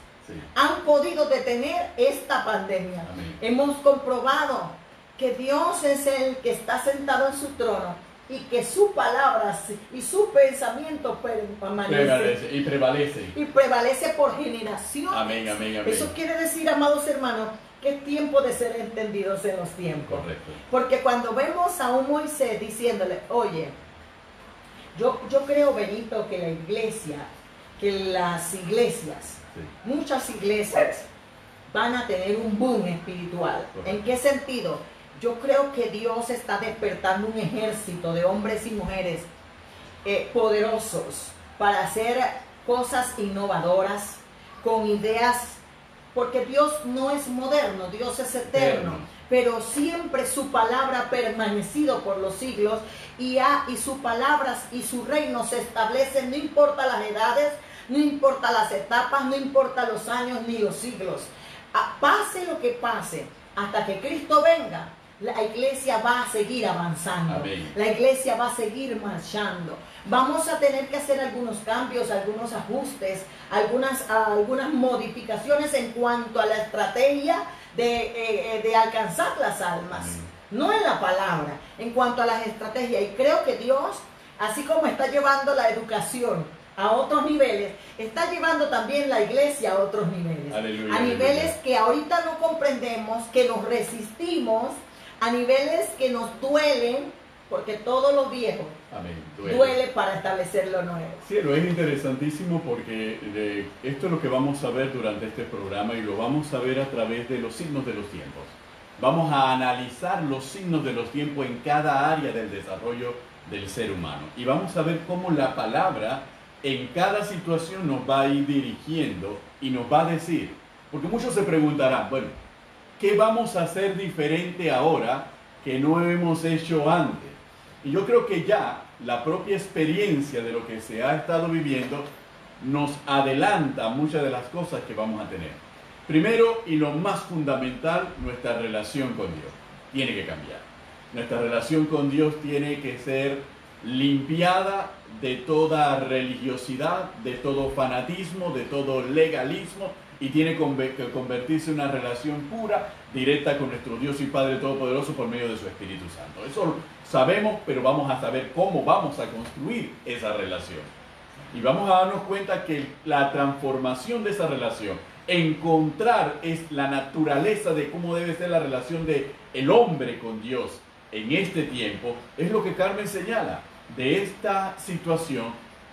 han podido detener esta pandemia. Amén. Hemos comprobado que Dios es el que está sentado en su trono y que su palabra y su pensamiento prevalece por generaciones. Amén, amén, amén. Eso quiere decir, amados hermanos, que es tiempo de ser entendidos en los tiempos. Correcto. Porque cuando vemos a un Moisés diciéndole, oye, yo creo, Benito, que la iglesia, que las iglesias, muchas iglesias van a tener un boom espiritual. Correcto. ¿En qué sentido? Yo creo que Dios está despertando un ejército de hombres y mujeres poderosos para hacer cosas innovadoras, con ideas, porque Dios no es moderno, Dios es eterno. Pero siempre su palabra ha permanecido por los siglos y sus palabras y su reino se establecen, no importa las edades, no importa las etapas, no importa los años ni los siglos. Pase lo que pase, hasta que Cristo venga, la iglesia va a seguir avanzando. Amén. La iglesia va a seguir marchando. Vamos a tener que hacer algunos cambios, algunos ajustes, algunas modificaciones en cuanto a la estrategia de alcanzar las almas. Amén. No en la palabra, en cuanto a las estrategias. Y creo que Dios, así como está llevando la educación a otros niveles, está llevando también la iglesia a otros niveles. Aleluya, a niveles aleluya. que ahorita no comprendemos, que nos resistimos, a niveles que nos duelen, porque todo lo viejo duele para establecer lo nuevo. Sí, lo es interesantísimo porque esto es lo que vamos a ver durante este programa y lo vamos a ver a través de los signos de los tiempos. Vamos a analizar los signos de los tiempos en cada área del desarrollo del ser humano y vamos a ver cómo la palabra en cada situación nos va a ir dirigiendo y nos va a decir, porque muchos se preguntarán, bueno, ¿qué vamos a hacer diferente ahora que no hemos hecho antes? Y yo creo que ya la propia experiencia de lo que se ha estado viviendo nos adelanta muchas de las cosas que vamos a tener. Primero y lo más fundamental, nuestra relación con Dios tiene que cambiar. Nuestra relación con Dios tiene que ser limpiada de toda religiosidad, de todo fanatismo, de todo legalismo, y tiene que convertirse en una relación pura, directa con nuestro Dios y Padre Todopoderoso por medio de su Espíritu Santo. Eso sabemos, pero vamos a saber cómo vamos a construir esa relación. Y vamos a darnos cuenta que la transformación de esa relación, encontrar es la naturaleza de cómo debe ser la relación del hombre con Dios en este tiempo, es lo que Carmen señala. De esta situación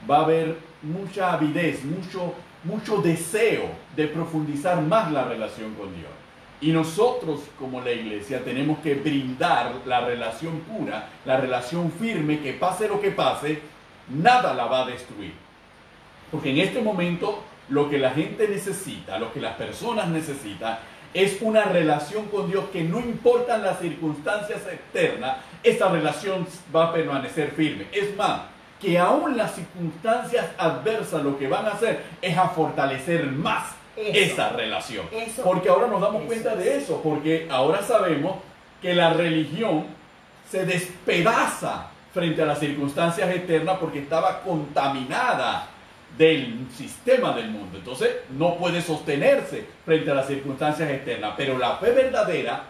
va a haber mucha avidez, mucho deseo de profundizar más la relación con Dios. Y nosotros como la iglesia tenemos que brindar la relación pura, la relación firme, que pase lo que pase, nada la va a destruir. Porque en este momento lo que la gente necesita, lo que las personas necesitan, Es una relación con Dios que no importan las circunstancias externas, esa relación va a permanecer firme. Es más, que aún las circunstancias adversas lo que van a hacer es a fortalecer más esa relación. Porque ahora nos damos cuenta de eso, porque ahora sabemos que la religión se despedaza frente a las circunstancias externas porque estaba contaminada del sistema del mundo. Entonces no puede sostenerse frente a las circunstancias externas. Pero la fe verdadera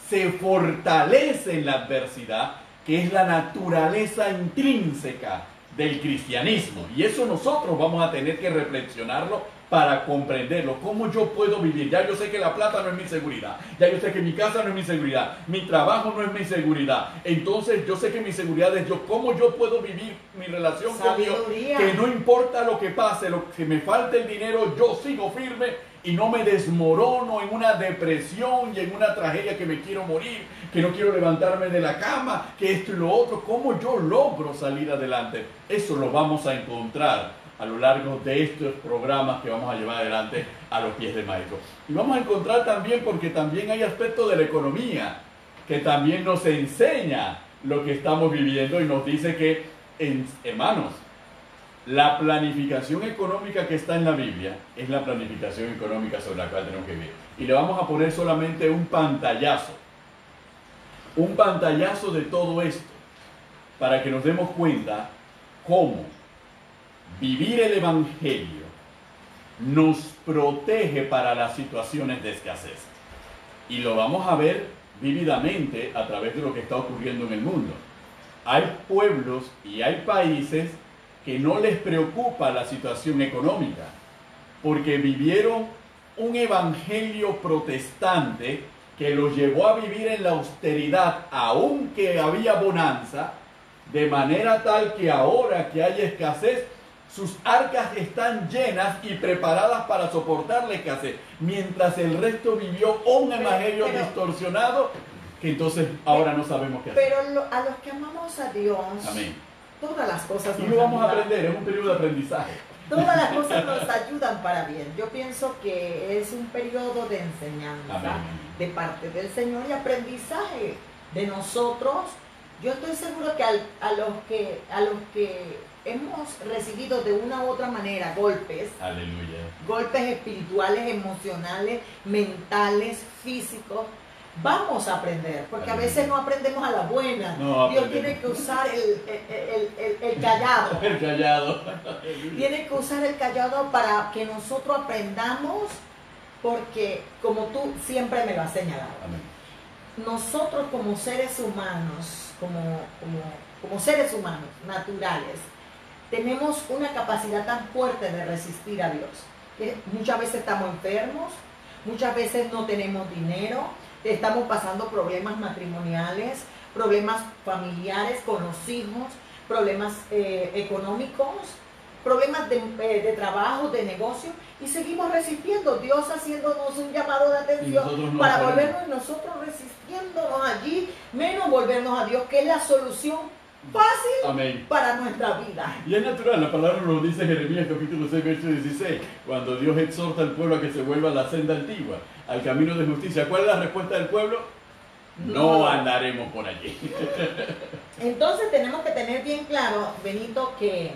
se fortalece en la adversidad, que es la naturaleza intrínseca del cristianismo. Y eso nosotros vamos a tener que reflexionarlo para comprenderlo. ¿Cómo yo puedo vivir? Ya yo sé que la plata no es mi seguridad. Ya yo sé que mi casa no es mi seguridad. Mi trabajo no es mi seguridad. Entonces yo sé que mi seguridad es yo. ¿Cómo yo puedo vivir mi relación con Dios? Que no importa lo que pase, lo que me falte el dinero, yo sigo firme y no me desmorono en una depresión y en una tragedia que me quiero morir, que no quiero levantarme de la cama, que esto y lo otro. ¿Cómo yo logro salir adelante? Eso lo vamos a encontrar a lo largo de estos programas que vamos a llevar adelante a los pies del maestro. Y vamos a encontrar también, porque también hay aspectos de la economía que también nos enseña lo que estamos viviendo y nos dice que, hermanos, la planificación económica que está en la Biblia es la planificación económica sobre la cual tenemos que vivir. Y le vamos a poner solamente un pantallazo de todo esto, para que nos demos cuenta cómo vivir el Evangelio nos protege para las situaciones de escasez. Y lo vamos a ver vívidamente a través de lo que está ocurriendo en el mundo. Hay pueblos y hay países que no les preocupa la situación económica, porque vivieron un evangelio protestante que los llevó a vivir en la austeridad, aunque había bonanza, de manera tal que ahora que hay escasez, sus arcas están llenas y preparadas para soportar la escasez, mientras el resto vivió un evangelio distorsionado, que entonces ahora no sabemos qué hacer. Pero a los que amamos a Dios, amén, todas las cosas nos ayudan. Y lo vamos a aprender, es un periodo de aprendizaje. Todas las cosas nos ayudan para bien. Yo pienso que es un periodo de enseñanza, amén, de parte del Señor y aprendizaje de nosotros. Yo estoy seguro que a los que hemos recibido de una u otra manera golpes, aleluya, golpes espirituales, emocionales, mentales, físicos, vamos a aprender, porque aleluya, a veces no aprendemos a la buena. No, Dios tiene que usar el callado. El callado. Tiene que usar el callado para que nosotros aprendamos, porque como tú siempre me lo has señalado, amén, nosotros como seres humanos, como seres humanos naturales, tenemos una capacidad tan fuerte de resistir a Dios, que muchas veces estamos enfermos, muchas veces no tenemos dinero, estamos pasando problemas matrimoniales, problemas familiares con los hijos, problemas económicos, problemas de trabajo, de negocio, y seguimos resistiendo. Dios haciéndonos un llamado de atención para volvernos, nosotros resistiéndonos allí, menos volvernos a Dios, que es la solución fácil, amén, para nuestra vida. Y es natural, la palabra nos dice en Jeremías capítulo 6, verso 16, cuando Dios exhorta al pueblo a que se vuelva a la senda antigua, al camino de justicia. ¿Cuál es la respuesta del pueblo? No andaremos por allí. Entonces tenemos que tener bien claro, Benito, que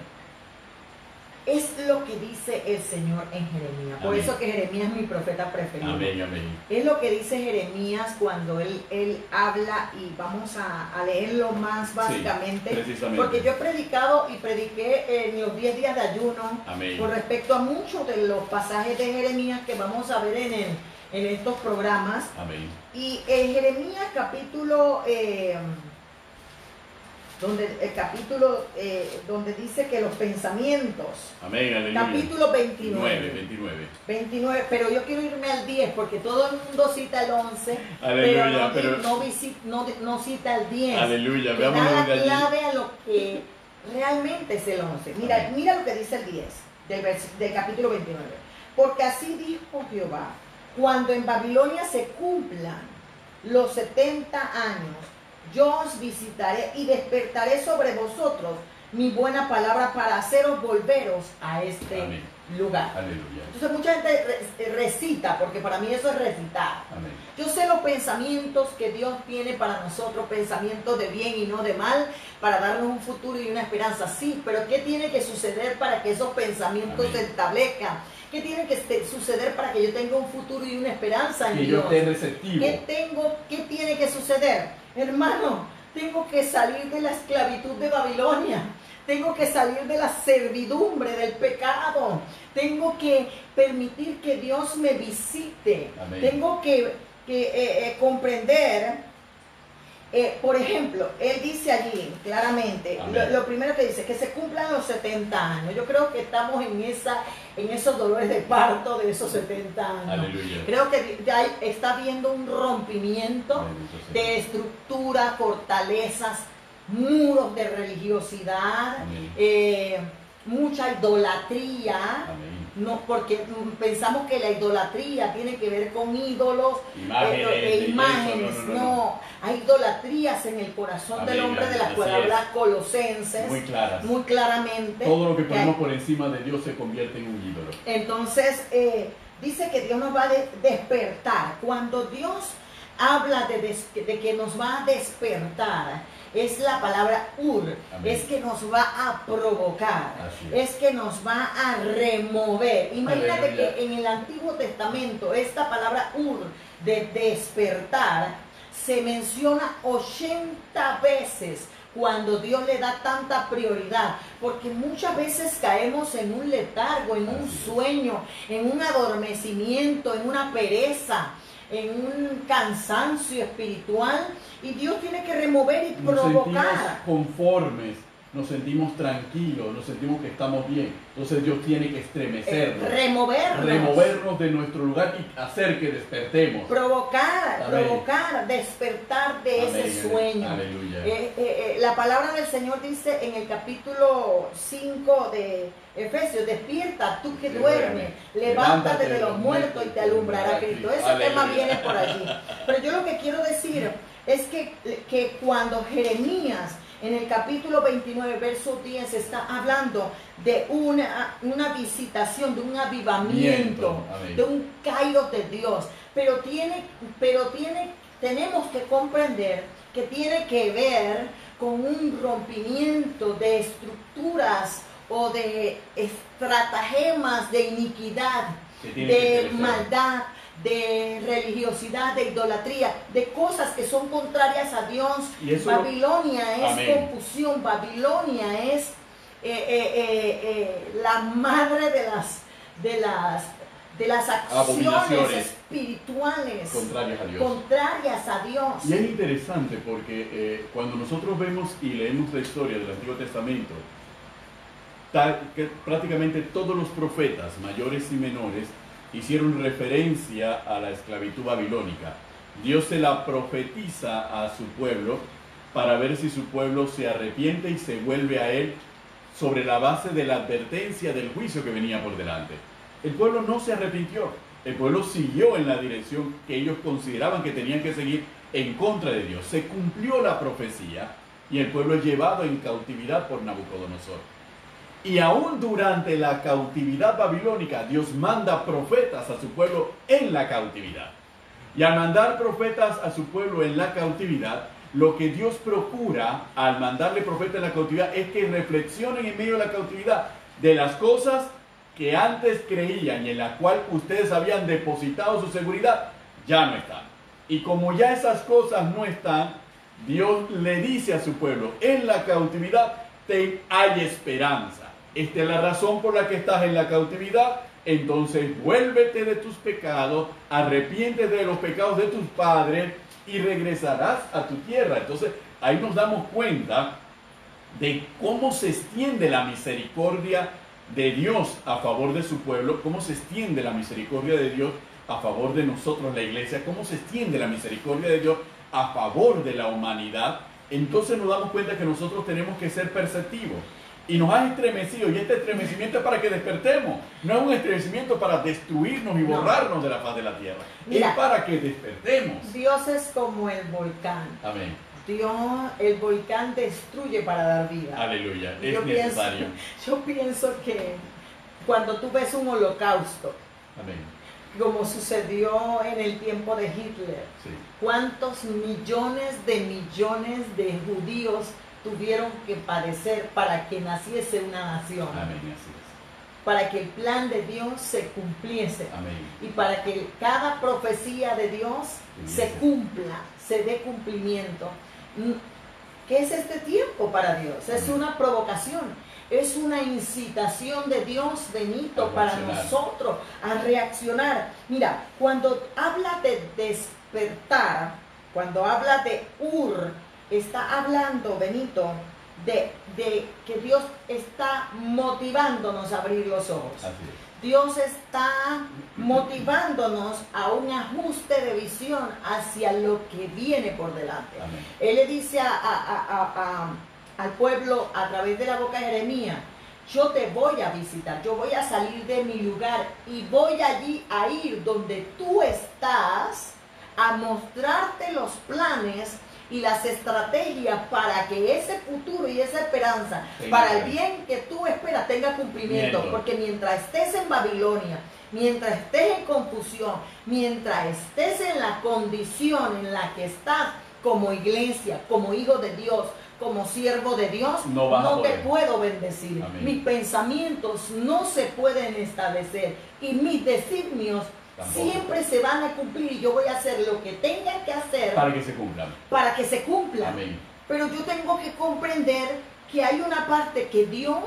es lo que dice el Señor en Jeremías. Por eso que Jeremías es mi profeta preferido. Amén, amén. Es lo que dice Jeremías cuando él habla, y vamos a leerlo más básicamente. Sí, porque yo he predicado y prediqué en los 10 días de ayuno, amén, con respecto a muchos de los pasajes de Jeremías que vamos a ver en estos programas. Amén. Y en Jeremías capítulo... donde dice que los pensamientos, amén, aleluya, capítulo 29, pero yo quiero irme al 10 porque todo el mundo cita el 11, aleluya, pero no cita el 10, aleluya, que da la clave a lo que realmente es el 11. Mira lo que dice el 10 del capítulo 29. Porque así dijo Jehová, cuando en Babilonia se cumplan los 70 años, yo os visitaré y despertaré sobre vosotros mi buena palabra para haceros volveros a este lugar. Aleluya. Entonces mucha gente recita, porque para mí eso es recitar. Amén. Yo sé los pensamientos que Dios tiene para nosotros, pensamientos de bien y no de mal, para darnos un futuro y una esperanza. Sí, pero ¿qué tiene que suceder para que esos pensamientos se establezcan? ¿Qué tiene que suceder para que yo tenga un futuro y una esperanza en Dios? Que yo esté receptivo. ¿Qué tiene que suceder? Hermano, tengo que salir de la esclavitud de Babilonia. Tengo que salir de la servidumbre, del pecado. Tengo que permitir que Dios me visite. Amén. Tengo que comprender. Por ejemplo, él dice allí claramente, lo primero que dice, que se cumplan los 70 años. Yo creo que estamos en esos dolores de parto de esos 70 años. Aleluya. Creo que ya está habiendo un rompimiento de estructura, fortalezas, muros de religiosidad, mucha idolatría. Amén. No, porque pensamos que la idolatría tiene que ver con ídolos, imágenes. No, hay idolatrías en el corazón del hombre, de las cuales habla Colosenses muy claramente. Todo lo que ponemos por encima de Dios se convierte en un ídolo. Entonces, dice que Dios nos va a despertar. Cuando Dios habla de que nos va a despertar, es la palabra ur. Amén. Es que nos va a provocar, es que nos va a remover. Imagínate Aleluya. Que en el Antiguo Testamento esta palabra ur, de despertar, se menciona 80 veces cuando Dios le da tanta prioridad, porque muchas veces caemos en un letargo, en un sueño, en un adormecimiento, en una pereza, en un cansancio espiritual, y Dios tiene que remover y provocar. Nos sentimos conformes, nos sentimos tranquilos, nos sentimos que estamos bien. Entonces Dios tiene que estremecernos, removernos de nuestro lugar y hacer que despertemos. Provocar, despertar de Amén. Ese sueño. Aleluya. La palabra del Señor dice en el capítulo 5 de Efesios: despierta tú que duermes, levántate de los muertos y te alumbrará Cristo. Ese tema viene por allí. Pero yo lo que quiero decir es que cuando Jeremías en el capítulo 29, verso 10, está hablando de una visitación, de un avivamiento, de un kairos de Dios. Pero tenemos que comprender que tiene que ver con un rompimiento de estructuras o de estratagemas de iniquidad, de maldad, de religiosidad, de idolatría, de cosas que son contrarias a Dios. Babilonia es Amén. Confusión, Babilonia es la madre de las acciones espirituales contrarias a Dios. Y es interesante porque cuando nosotros vemos y leemos la historia del Antiguo Testamento, que prácticamente todos los profetas, mayores y menores, hicieron referencia a la esclavitud babilónica. Dios se la profetiza a su pueblo para ver si su pueblo se arrepiente y se vuelve a él sobre la base de la advertencia del juicio que venía por delante. El pueblo no se arrepintió, el pueblo siguió en la dirección que ellos consideraban que tenían que seguir en contra de Dios. Se cumplió la profecía y el pueblo es llevado en cautividad por Nabucodonosor. Y aún durante la cautividad babilónica, Dios manda profetas a su pueblo en la cautividad. Y al mandar profetas a su pueblo en la cautividad, lo que Dios procura al mandarle profetas en la cautividad es que reflexionen en medio de la cautividad de las cosas que antes creían y en las cuales ustedes habían depositado su seguridad, ya no están. Y como ya esas cosas no están, Dios le dice a su pueblo, en la cautividad hay esperanza. Esta es la razón por la que estás en la cautividad. Entonces vuélvete de tus pecados, arrepiéntete de los pecados de tus padres y regresarás a tu tierra. Entonces ahí nos damos cuenta de cómo se extiende la misericordia de Dios a favor de su pueblo, cómo se extiende la misericordia de Dios a favor de nosotros, la iglesia, cómo se extiende la misericordia de Dios a favor de la humanidad. Entonces nos damos cuenta que nosotros tenemos que ser perceptivos. Y nos ha estremecido, y este estremecimiento es para que despertemos. No es un estremecimiento para destruirnos y borrarnos de la faz de la tierra. Mira, es para que despertemos. Dios es como el volcán. Amén. Dios, el volcán destruye para dar vida. Aleluya, es necesario. Yo pienso que Cuando tú ves un holocausto, amén, como sucedió en el tiempo de Hitler, sí, ¿cuántos millones de judíos tuvieron que padecer para que naciese una nación? amén, así es. Para que el plan de Dios se cumpliese. Amén. Y para que cada profecía de Dios se cumpla, se dé cumplimiento. ¿Qué es este tiempo para Dios? Es una provocación, es una incitación de Dios, Benito, para nosotros a reaccionar. Mira, cuando habla de despertar, cuando habla de está hablando, Benito, de que Dios está motivándonos a abrir los ojos. Así es. Dios está motivándonos a un ajuste de visión hacia lo que viene por delante. Amén. Él le dice al pueblo a través de la boca de Jeremías: yo te voy a visitar, yo voy a salir de mi lugar y voy allí a ir donde tú estás a mostrarte los planes y las estrategias para que ese futuro y esa esperanza para el bien que tú esperas tenga cumplimiento. Porque mientras estés en Babilonia, mientras estés en confusión, mientras estés en la condición en la que estás como iglesia, como hijo de Dios, como siervo de Dios, no te puedo bendecir. Amén. Mis pensamientos no se pueden establecer y mis designios siempre se van a cumplir, y yo voy a hacer lo que tenga que hacer para que se cumplan. Para que se cumplan. Amén. Pero yo tengo que comprender que hay una parte que Dios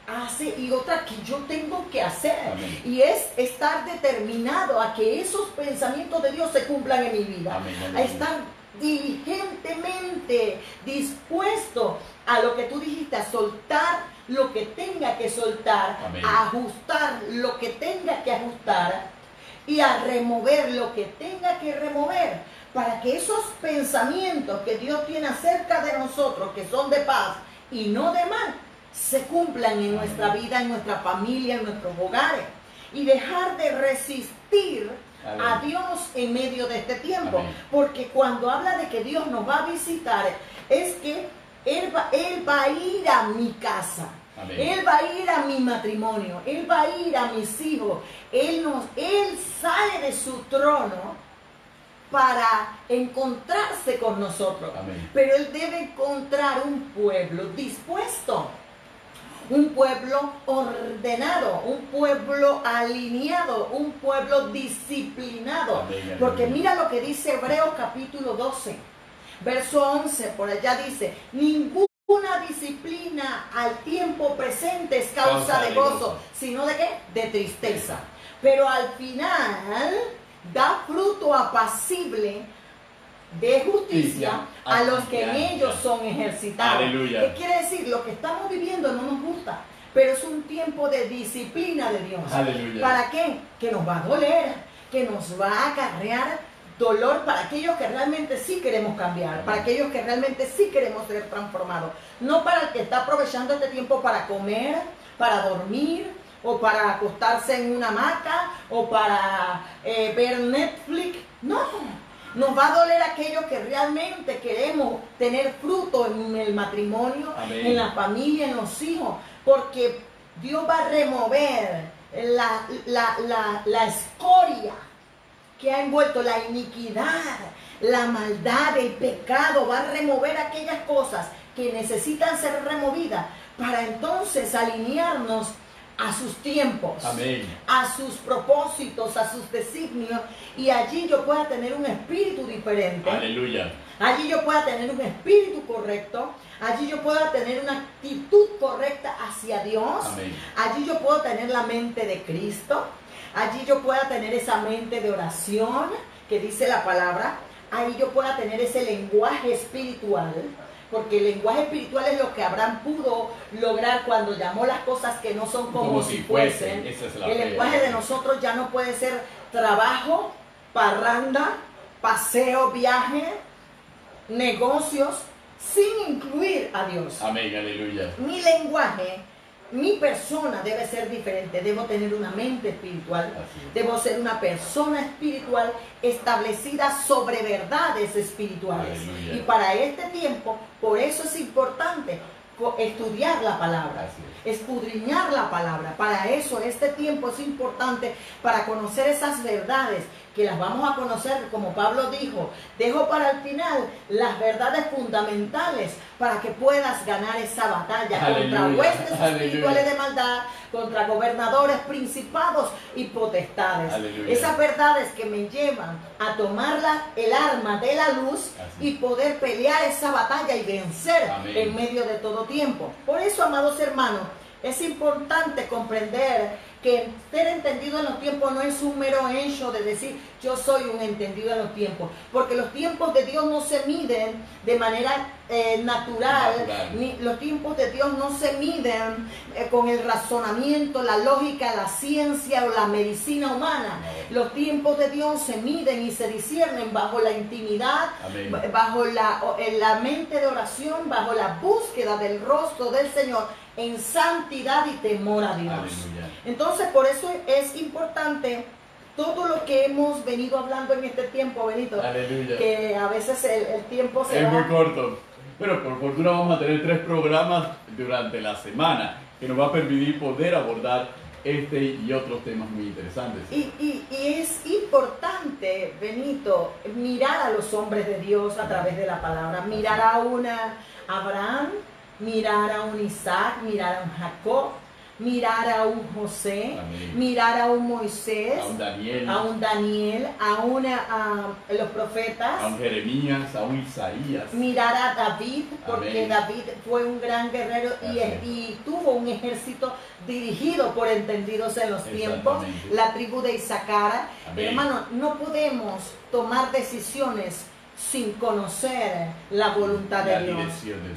hace y otra que yo tengo que hacer. Amén. Y es estar determinado a que esos pensamientos de Dios se cumplan en mi vida. Amén. Amén. A estar diligentemente dispuesto a lo que tú dijiste, a soltar lo que tenga que soltar. Amén. A ajustar lo que tenga que ajustar y a remover lo que tenga que remover, para que esos pensamientos que Dios tiene acerca de nosotros, que son de paz y no de mal, se cumplan en nuestra vida, en nuestra familia, en nuestros hogares, y dejar de resistir a Dios en medio de este tiempo. Amén. Porque cuando habla de que Dios nos va a visitar, es que Él va a ir a mi casa. Amén. Él va a ir a mi matrimonio, Él va a ir a mis hijos, Él sale de su trono para encontrarse con nosotros. Amén. Pero Él debe encontrar un pueblo dispuesto, un pueblo ordenado, un pueblo alineado, un pueblo disciplinado. Amén. Porque mira lo que dice Hebreos capítulo 12, verso 11, por allá dice: una disciplina al tiempo presente es causa de gozo, sino de ¿qué? De tristeza. Pero al final da fruto apacible de justicia a los que en ellos son ejercitados. Aleluya. ¿Qué quiere decir? Lo que estamos viviendo no nos gusta, pero es un tiempo de disciplina de Dios. Aleluya. ¿Para qué? Que nos va a doler, que nos va a acarrear dolor para aquellos que realmente sí queremos cambiar, para aquellos que realmente sí queremos ser transformados. No para el que está aprovechando este tiempo para comer, para dormir, o para acostarse en una hamaca, o para ver Netflix. No, nos va a doler aquellos que realmente queremos tener fruto en el matrimonio, amén, en la familia, en los hijos, porque Dios va a remover la escoria que ha envuelto, la iniquidad, la maldad, el pecado. Va a remover aquellas cosas que necesitan ser removidas para entonces alinearnos a sus tiempos, amén, a sus propósitos, a sus designios, y allí yo pueda tener un espíritu diferente. Aleluya. Allí yo pueda tener un espíritu correcto, allí yo pueda tener una actitud correcta hacia Dios. Amén. Allí yo puedo tener la mente de Cristo. Allí yo pueda tener esa mente de oración que dice la palabra. Ahí yo pueda tener ese lenguaje espiritual, porque el lenguaje espiritual es lo que Abraham pudo lograr cuando llamó las cosas que no son como si fuesen. El lenguaje de nosotros ya no puede ser trabajo, parranda, paseo, viaje, negocios, sin incluir a Dios. Amén, aleluya. Mi lenguaje, mi persona debe ser diferente. Debo tener una mente espiritual. Debo ser una persona espiritual establecida sobre verdades espirituales. Aleluya. Y para este tiempo, por eso es importante estudiar la palabra, escudriñar la palabra. Para eso este tiempo es importante, para conocer esas verdades, que las vamos a conocer, como Pablo dijo, dejo para el final las verdades fundamentales para que puedas ganar esa batalla. Aleluya, contra huestes espirituales de maldad, contra gobernadores, principados y potestades. Aleluya. Esas verdades que me llevan a tomar el arma de la luz y poder pelear esa batalla y vencer. Amén. En medio de todo tiempo. Por eso, amados hermanos, es importante comprender que ser entendido en los tiempos no es un mero hecho de decir yo soy un entendido en los tiempos, porque los tiempos de Dios no se miden de manera natural, ni los tiempos de Dios no se miden con el razonamiento, la lógica, la ciencia o la medicina humana. Los tiempos de Dios se miden y se disciernen bajo la intimidad, amén, bajo la mente de oración, bajo la búsqueda del rostro del Señor, en santidad y temor a Dios. Aleluya. Entonces, por eso es importante todo lo que hemos venido hablando en este tiempo, Benito. Aleluya. Que a veces el tiempo se va. Es muy corto. Pero por fortuna vamos a tener 3 programas durante la semana que nos va a permitir poder abordar este y otros temas muy interesantes. Y es importante, Benito, mirar a los hombres de Dios a través de la palabra. Mirar a Abraham, mirar a un Isaac, mirar a un Jacob, mirar a un José, amén, mirar a un Moisés, a un Daniel, a los profetas, a un Jeremías, a un Isaías, mirar a David, porque amén, David fue un gran guerrero y tuvo un ejército dirigido por entendidos en los tiempos, la tribu de Issacar. Hermano, no podemos tomar decisiones sin conocer la voluntad de Dios,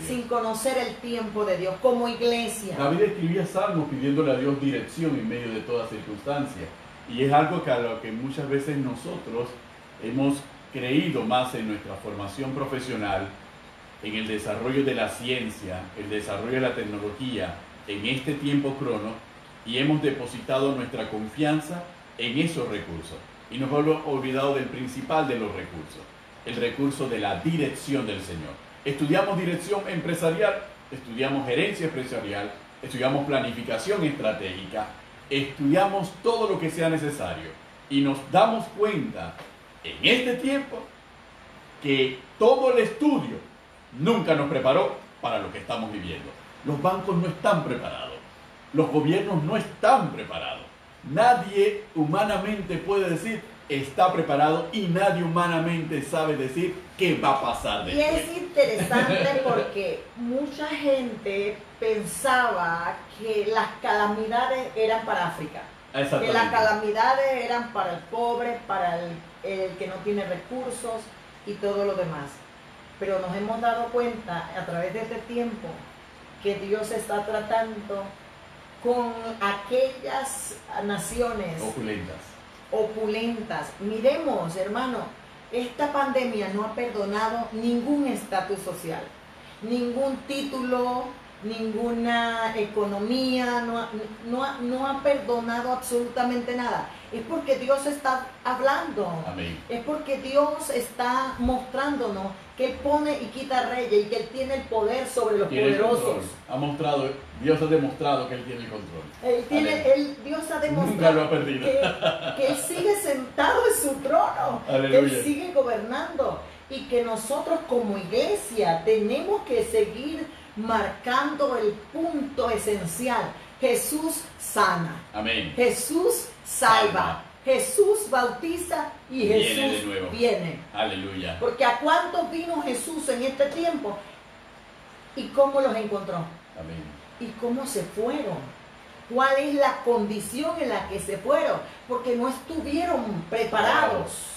sin conocer el tiempo de Dios, como iglesia. David escribía salmos pidiéndole a Dios dirección en medio de toda circunstancia, y es algo que a lo que muchas veces nosotros hemos creído más en nuestra formación profesional, en el desarrollo de la ciencia, el desarrollo de la tecnología, en este tiempo crono, y hemos depositado nuestra confianza en esos recursos, y nos hemos olvidado del principal de los recursos, el recurso de la dirección del Señor. Estudiamos dirección empresarial, estudiamos gerencia empresarial, estudiamos planificación estratégica, estudiamos todo lo que sea necesario y nos damos cuenta en este tiempo que todo el estudio nunca nos preparó para lo que estamos viviendo. Los bancos no están preparados, los gobiernos no están preparados. Nadie humanamente puede decir está preparado y nadie humanamente sabe decir qué va a pasar después. Y es interesante porque mucha gente pensaba que las calamidades eran para África, que las calamidades eran para el pobre, para el que no tiene recursos y todo lo demás. Pero nos hemos dado cuenta a través de este tiempo que Dios está tratando con aquellas naciones opulentas. Miremos, hermano, esta pandemia no ha perdonado ningún estatus social, ningún título, ninguna economía, no ha perdonado absolutamente nada. Es porque Dios está hablando. Amén. Es porque Dios está mostrándonos que Él pone y quita reyes y que Él tiene el poder sobre los poderosos. Dios ha demostrado que Él tiene el control. Dios ha demostrado nunca lo ha perdido. Que Él sigue sentado en su trono. Aleluya. Que Él sigue gobernando. Y que nosotros como iglesia tenemos que seguir marcando el punto esencial. Jesús sana. Amén. Jesús salva. Jesús bautiza y Jesús viene. Aleluya. Porque ¿a cuántos vino Jesús en este tiempo? ¿Y cómo los encontró? Amén. ¿Y cómo se fueron? ¿Cuál es la condición en la que se fueron? Porque no estuvieron preparados.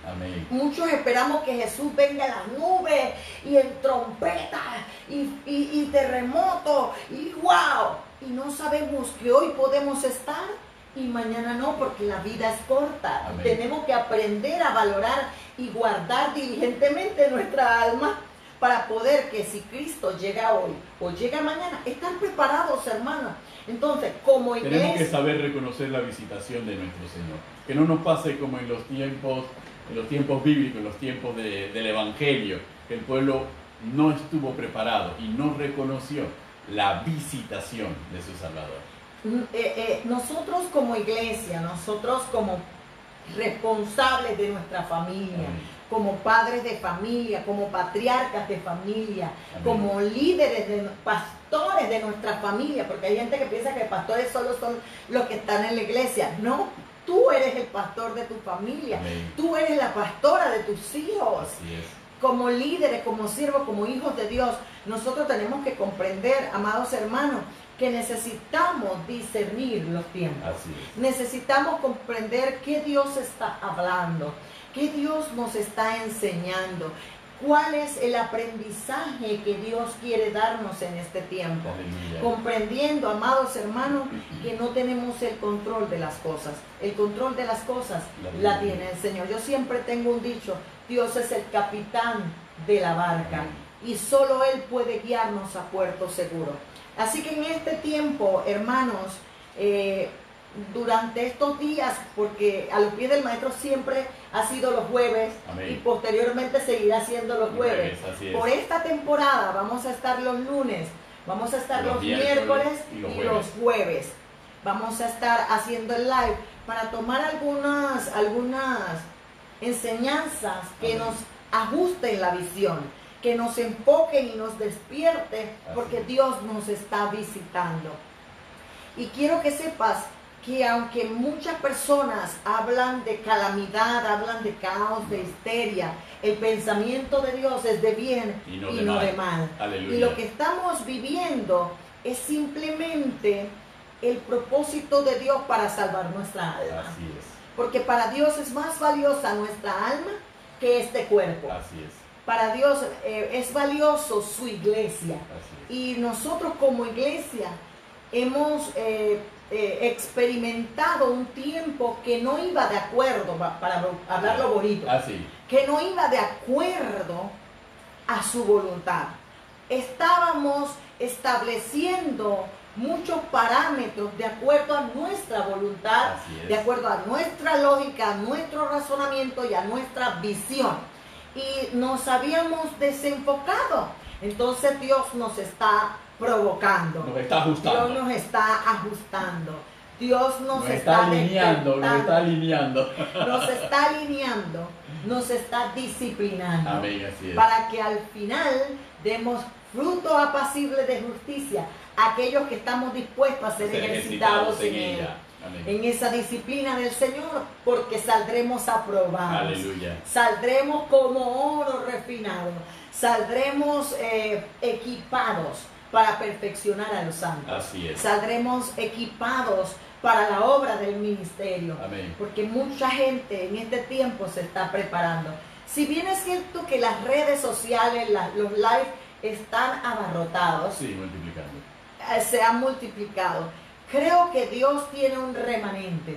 Amén. Muchos esperamos que Jesús venga en las nubes y en trompeta y terremoto y wow. Y no sabemos que hoy podemos estar y mañana no, porque la vida es corta. Amén. Tenemos que aprender a valorar y guardar diligentemente nuestra alma para poder que si Cristo llega hoy o llega mañana, están preparados, hermanos. Entonces, como iglesia, tenemos que saber reconocer la visitación de nuestro Señor. Que no nos pase como en los tiempos bíblicos, en los tiempos del Evangelio, que el pueblo no estuvo preparado y no reconoció la visitación de su Salvador. Nosotros como iglesia, nosotros como responsables de nuestra familia, Amén. Como padres de familia, como patriarcas de familia, Amén. Como líderes, pastores de nuestra familia, porque hay gente que piensa que pastores solo son los que están en la iglesia. No, tú eres el pastor de tu familia. Amén. Tú eres la pastora de tus hijos. Así es. Como líderes, como siervos, como hijos de Dios, nosotros tenemos que comprender, amados hermanos, que necesitamos discernir los tiempos. Así es. Necesitamos comprender qué Dios está hablando, qué Dios nos está enseñando, cuál es el aprendizaje que Dios quiere darnos en este tiempo. Aleluya. Comprendiendo, amados hermanos, que no tenemos el control de las cosas. El control de las cosas la tiene el Señor. Yo siempre tengo un dicho: Dios es el capitán de la barca y solo Él puede guiarnos a puerto seguro. Así que en este tiempo, hermanos, durante estos días, porque a los pies del maestro siempre ha sido los jueves. Amén. Y posteriormente seguirá siendo los jueves. Por esta temporada vamos a estar los lunes, vamos a estar los miércoles y los jueves. Vamos a estar haciendo el live para tomar algunas enseñanzas que Amén. Nos ajusten la visión, que nos enfoquen y nos despierte, porque Dios nos está visitando. Y quiero que sepas que aunque muchas personas hablan de calamidad, hablan de caos, de histeria, el pensamiento de Dios es de bien y no de mal. Aleluya. Y lo que estamos viviendo es simplemente el propósito de Dios para salvar nuestra alma. Así es. Porque para Dios es más valiosa nuestra alma que este cuerpo. Así es. Para Dios es valioso su iglesia. Y nosotros como iglesia hemos experimentado un tiempo que no iba de acuerdo, para hablarlo bonito, que no iba de acuerdo a su voluntad. Estábamos estableciendo muchos parámetros de acuerdo a nuestra voluntad, de acuerdo a nuestra lógica, a nuestro razonamiento y a nuestra visión. Y nos habíamos desenfocado. Entonces Dios nos está provocando. Nos está ajustando. Dios nos está ajustando. Dios nos está alineando, nos está alineando. Nos está alineando, nos está disciplinando. Amén, así es. Para que al final demos fruto apacible de justicia a aquellos que estamos dispuestos a ser ejercitados en ella. Amén. En esa disciplina del Señor, porque saldremos aprobados. Aleluya. Saldremos como oro refinado. Saldremos equipados para perfeccionar a los santos. Así es. Saldremos equipados para la obra del ministerio. Amén. Porque mucha gente en este tiempo se está preparando. Si bien es cierto que las redes sociales, los live están abarrotados. Sí, multiplicando. Se han multiplicado. Creo que Dios tiene un remanente.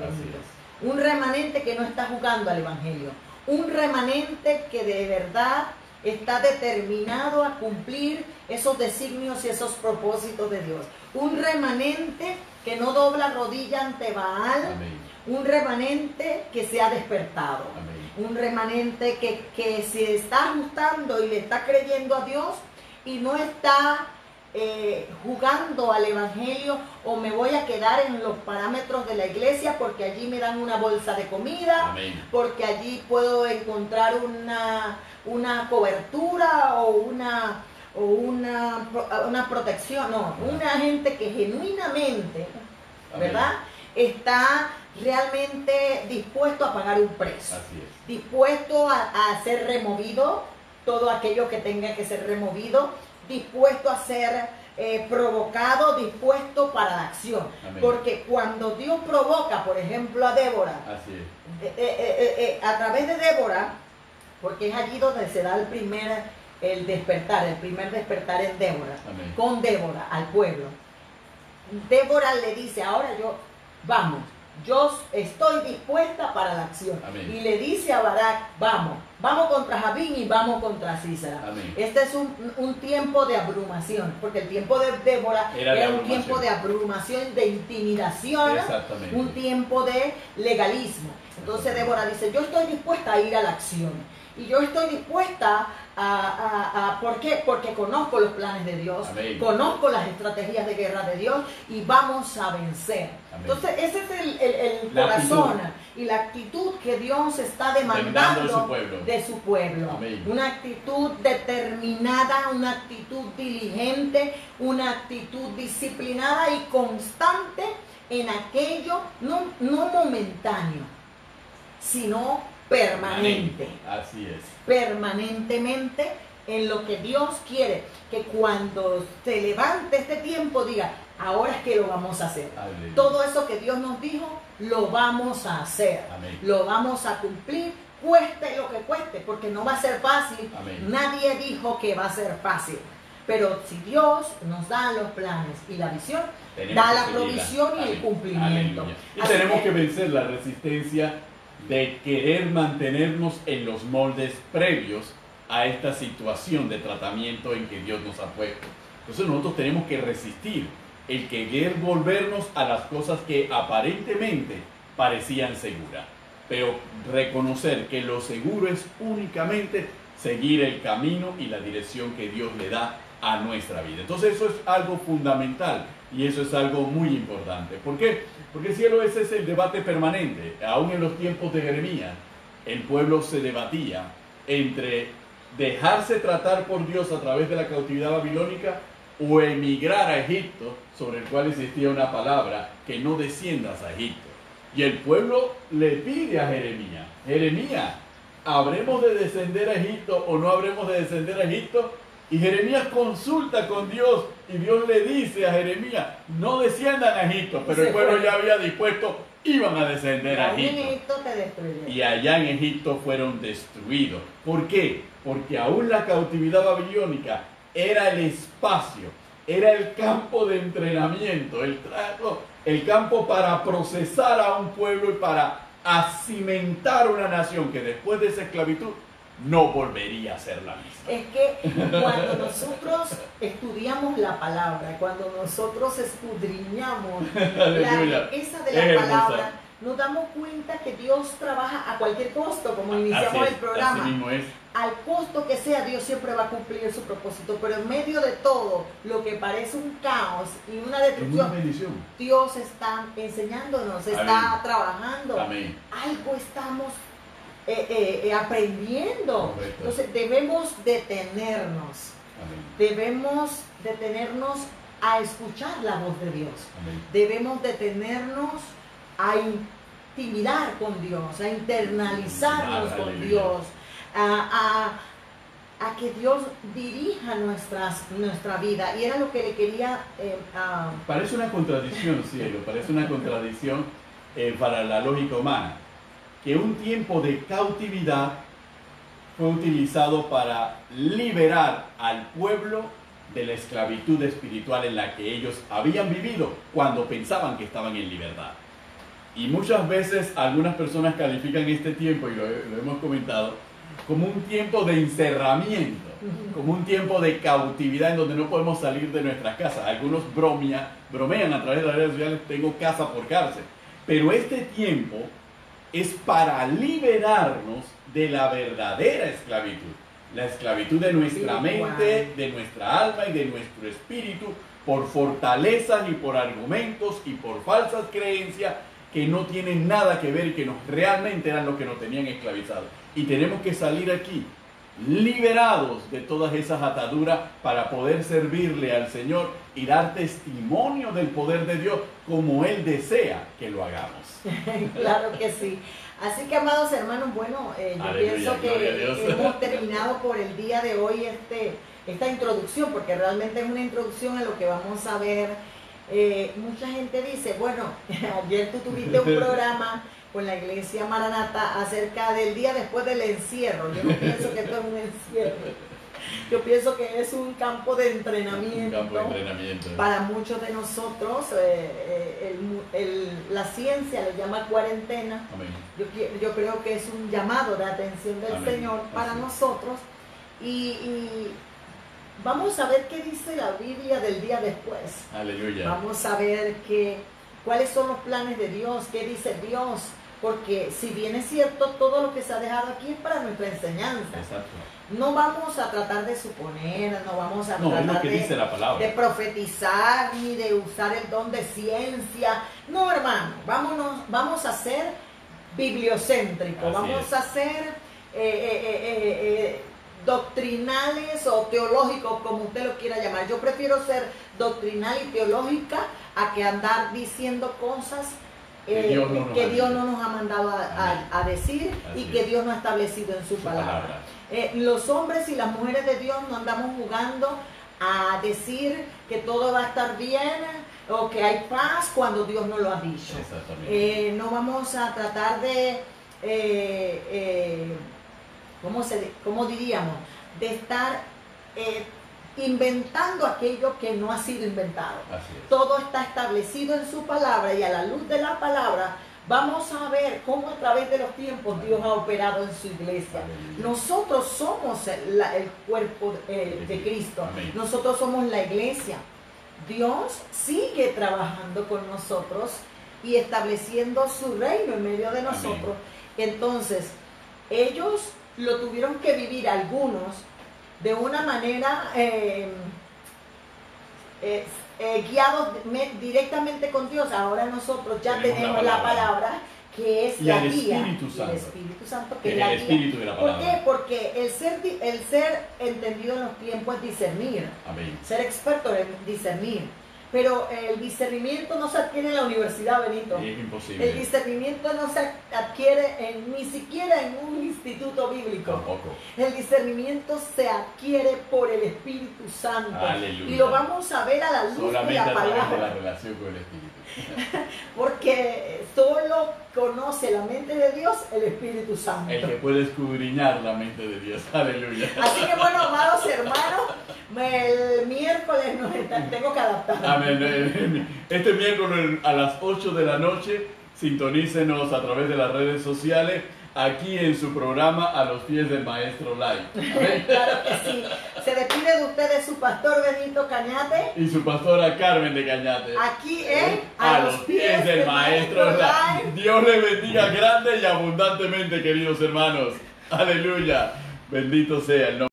Un remanente que no está jugando al evangelio. Un remanente que de verdad está determinado a cumplir esos designios y esos propósitos de Dios. Un remanente que no dobla rodilla ante Baal. Amén. Un remanente que se ha despertado. Amén. Un remanente que se está ajustando y le está creyendo a Dios y no está jugando al evangelio, o me voy a quedar en los parámetros de la iglesia porque allí me dan una bolsa de comida. Amén. Porque allí puedo encontrar una cobertura o una protección. No, una gente que genuinamente, amén, ¿verdad?, está realmente dispuesto a pagar un precio. Así es. Dispuesto a ser removido, todo aquello que tenga que ser removido, dispuesto a ser provocado, dispuesto para la acción. Amén. Porque cuando Dios provoca, por ejemplo, a Débora, a través de Débora, porque es allí donde se da el primer despertar en Débora. Amén. Con Débora al pueblo. Débora le dice: ahora vamos, yo estoy dispuesta para la acción. Amén. Y le dice a Barak: vamos contra Jabín y vamos contra Sísara. Amén. Este es un tiempo de abrumación, porque el tiempo de Débora era un tiempo de abrumación, de intimidación, un tiempo de legalismo. Entonces Débora dice: yo estoy dispuesta a ir a la acción. Y yo estoy dispuesta ¿por qué? Porque conozco los planes de Dios, Amén. Conozco las estrategias de guerra de Dios y vamos a vencer. Amén. Entonces ese es el corazón y la actitud que Dios está demandando de su pueblo. Amén. Una actitud determinada, una actitud diligente, una actitud disciplinada y constante en aquello, no momentáneo, sino permanente. Así es. Permanentemente en lo que Dios quiere. Que cuando se levante este tiempo diga, ahora es que lo vamos a hacer. Aleluya. Todo eso que Dios nos dijo, lo vamos a hacer. Amén. Lo vamos a cumplir, cueste lo que cueste, porque no va a ser fácil. Amén. Nadie dijo que va a ser fácil. Pero si Dios nos da los planes y la visión, da la provisión y el cumplimiento. Aleluya. Y tenemos que vencer la resistencia de querer mantenernos en los moldes previos a esta situación de tratamiento en que Dios nos ha puesto. Entonces nosotros tenemos que resistir el querer volvernos a las cosas que aparentemente parecían seguras, pero reconocer que lo seguro es únicamente seguir el camino y la dirección que Dios le da a nuestra vida. Entonces eso es algo fundamental y eso es algo muy importante. ¿Por qué? Porque cielo, ese es el debate permanente. Aún en los tiempos de Jeremías, el pueblo se debatía entre dejarse tratar por Dios a través de la cautividad babilónica o emigrar a Egipto, sobre el cual existía una palabra, que no desciendas a Egipto. Y el pueblo le pide a Jeremías, Jeremías, ¿habremos de descender a Egipto o no habremos de descender a Egipto? Y Jeremías consulta con Dios y Dios le dice a Jeremías, no desciendan a Egipto, pero el pueblo ya había dispuesto, iban a descender a Egipto. Y allá en Egipto fueron destruidos. ¿Por qué? Porque aún la cautividad babilónica era el espacio, era el campo de entrenamiento, el campo para procesar a un pueblo y para cimentar una nación que después de esa esclavitud no volvería a ser la misma. Es que cuando nosotros estudiamos la palabra, cuando nosotros escudriñamos la riqueza de la palabra, nos damos cuenta que Dios trabaja a cualquier costo, como iniciamos el programa. Así mismo es. Al costo que sea, Dios siempre va a cumplir su propósito, pero en medio de todo lo que parece un caos y una destrucción, Dios está enseñándonos, está trabajando. Amén. Algo estamos aprendiendo. Correcto. Entonces debemos detenernos. Amén. Debemos detenernos a escuchar la voz de Dios. Amén. Debemos detenernos a intimidar con Dios, a internalizarnos con Dios, a que Dios dirija nuestra vida. Y era lo que le quería... Parece una contradicción, cielo, parece una contradicción para la lógica humana, que un tiempo de cautividad fue utilizado para liberar al pueblo de la esclavitud espiritual en la que ellos habían vivido cuando pensaban que estaban en libertad. Y muchas veces algunas personas califican este tiempo, y lo hemos comentado, como un tiempo de encerramiento, como un tiempo de cautividad en donde no podemos salir de nuestras casas. Algunos bromean a través de las redes sociales, tengo casa por cárcel. Pero este tiempo es para liberarnos de la verdadera esclavitud. La esclavitud de nuestra mente, de nuestra alma y de nuestro espíritu, por fortalezas y por argumentos y por falsas creencias que no tienen nada que ver y que realmente eran los que nos tenían esclavizados. Y tenemos que salir aquí liberados de todas esas ataduras para poder servirle al Señor y dar testimonio del poder de Dios como Él desea que lo hagamos. Claro que sí. Así que, amados hermanos, bueno, yo Aleluya, pienso que hemos terminado por el día de hoy esta introducción, porque realmente es una introducción a lo que vamos a ver. Mucha gente dice, bueno, ayer tú tuviste un programa con la iglesia Maranata acerca del día después del encierro. Yo no pienso que esto es un encierro. Yo pienso que es un campo de entrenamiento, para muchos de nosotros. La ciencia le llama cuarentena. Yo creo que es un llamado de atención del Señor para nosotros. Y vamos a ver qué dice la Biblia del día después. Aleluya. Vamos a ver cuáles son los planes de Dios, qué dice Dios porque si bien es cierto, todo lo que se ha dejado aquí es para nuestra enseñanza. Exacto. No vamos a tratar de suponer, no vamos a tratar es lo que dice la palabra, de profetizar ni de usar el don de ciencia. No, hermano, vamos a ser bibliocéntricos, vamos a ser doctrinales o teológicos, como usted lo quiera llamar. Yo prefiero ser doctrinal y teológica a que andar diciendo cosas que Dios no nos ha mandado a decir y que Dios no ha establecido en su palabra. Los hombres y las mujeres de Dios no andamos jugando a decir que todo va a estar bien o que hay paz cuando Dios no lo ha dicho. No vamos a tratar de, ¿cómo diríamos? De estar inventando aquello que no ha sido inventado. Todo está establecido en su palabra y a la luz de la palabra vamos a ver cómo a través de los tiempos Dios ha operado en su iglesia. Nosotros somos el cuerpo de Cristo. Nosotros somos la iglesia. Dios sigue trabajando con nosotros y estableciendo su reino en medio de nosotros. Entonces, ellos lo tuvieron que vivir algunos de una manera guiados directamente con Dios. Ahora nosotros ya tenemos la palabra, que es la guía. El Espíritu Santo, que es la guía. ¿Por qué? Porque el ser entendido en los tiempos es discernir. Ser experto en discernir. Pero el discernimiento no se adquiere en la universidad, Benito. Es imposible. El discernimiento no se adquiere ni siquiera en un instituto bíblico. Tampoco. El discernimiento se adquiere por el Espíritu Santo. Aleluya. Y lo vamos a ver a la luz de la palabra. Solamente a través de la relación con el Espíritu. Porque solo conoce la mente de Dios el Espíritu Santo. El que puede escudriñar la mente de Dios. Aleluya. Así que bueno, amados hermanos, el miércoles tengo que adaptar. Amén. Este miércoles a las 8 de la noche, sintonícenos a través de las redes sociales, aquí en su programa A los Pies del Maestro Live. Amén. Claro que sí. Se despide de ustedes su pastor Benito Cañate y su pastora Carmen de Cañate. Aquí en A los Pies del Maestro Live. Dios les bendiga grande y abundantemente, queridos hermanos. Aleluya. Bendito sea el nombre.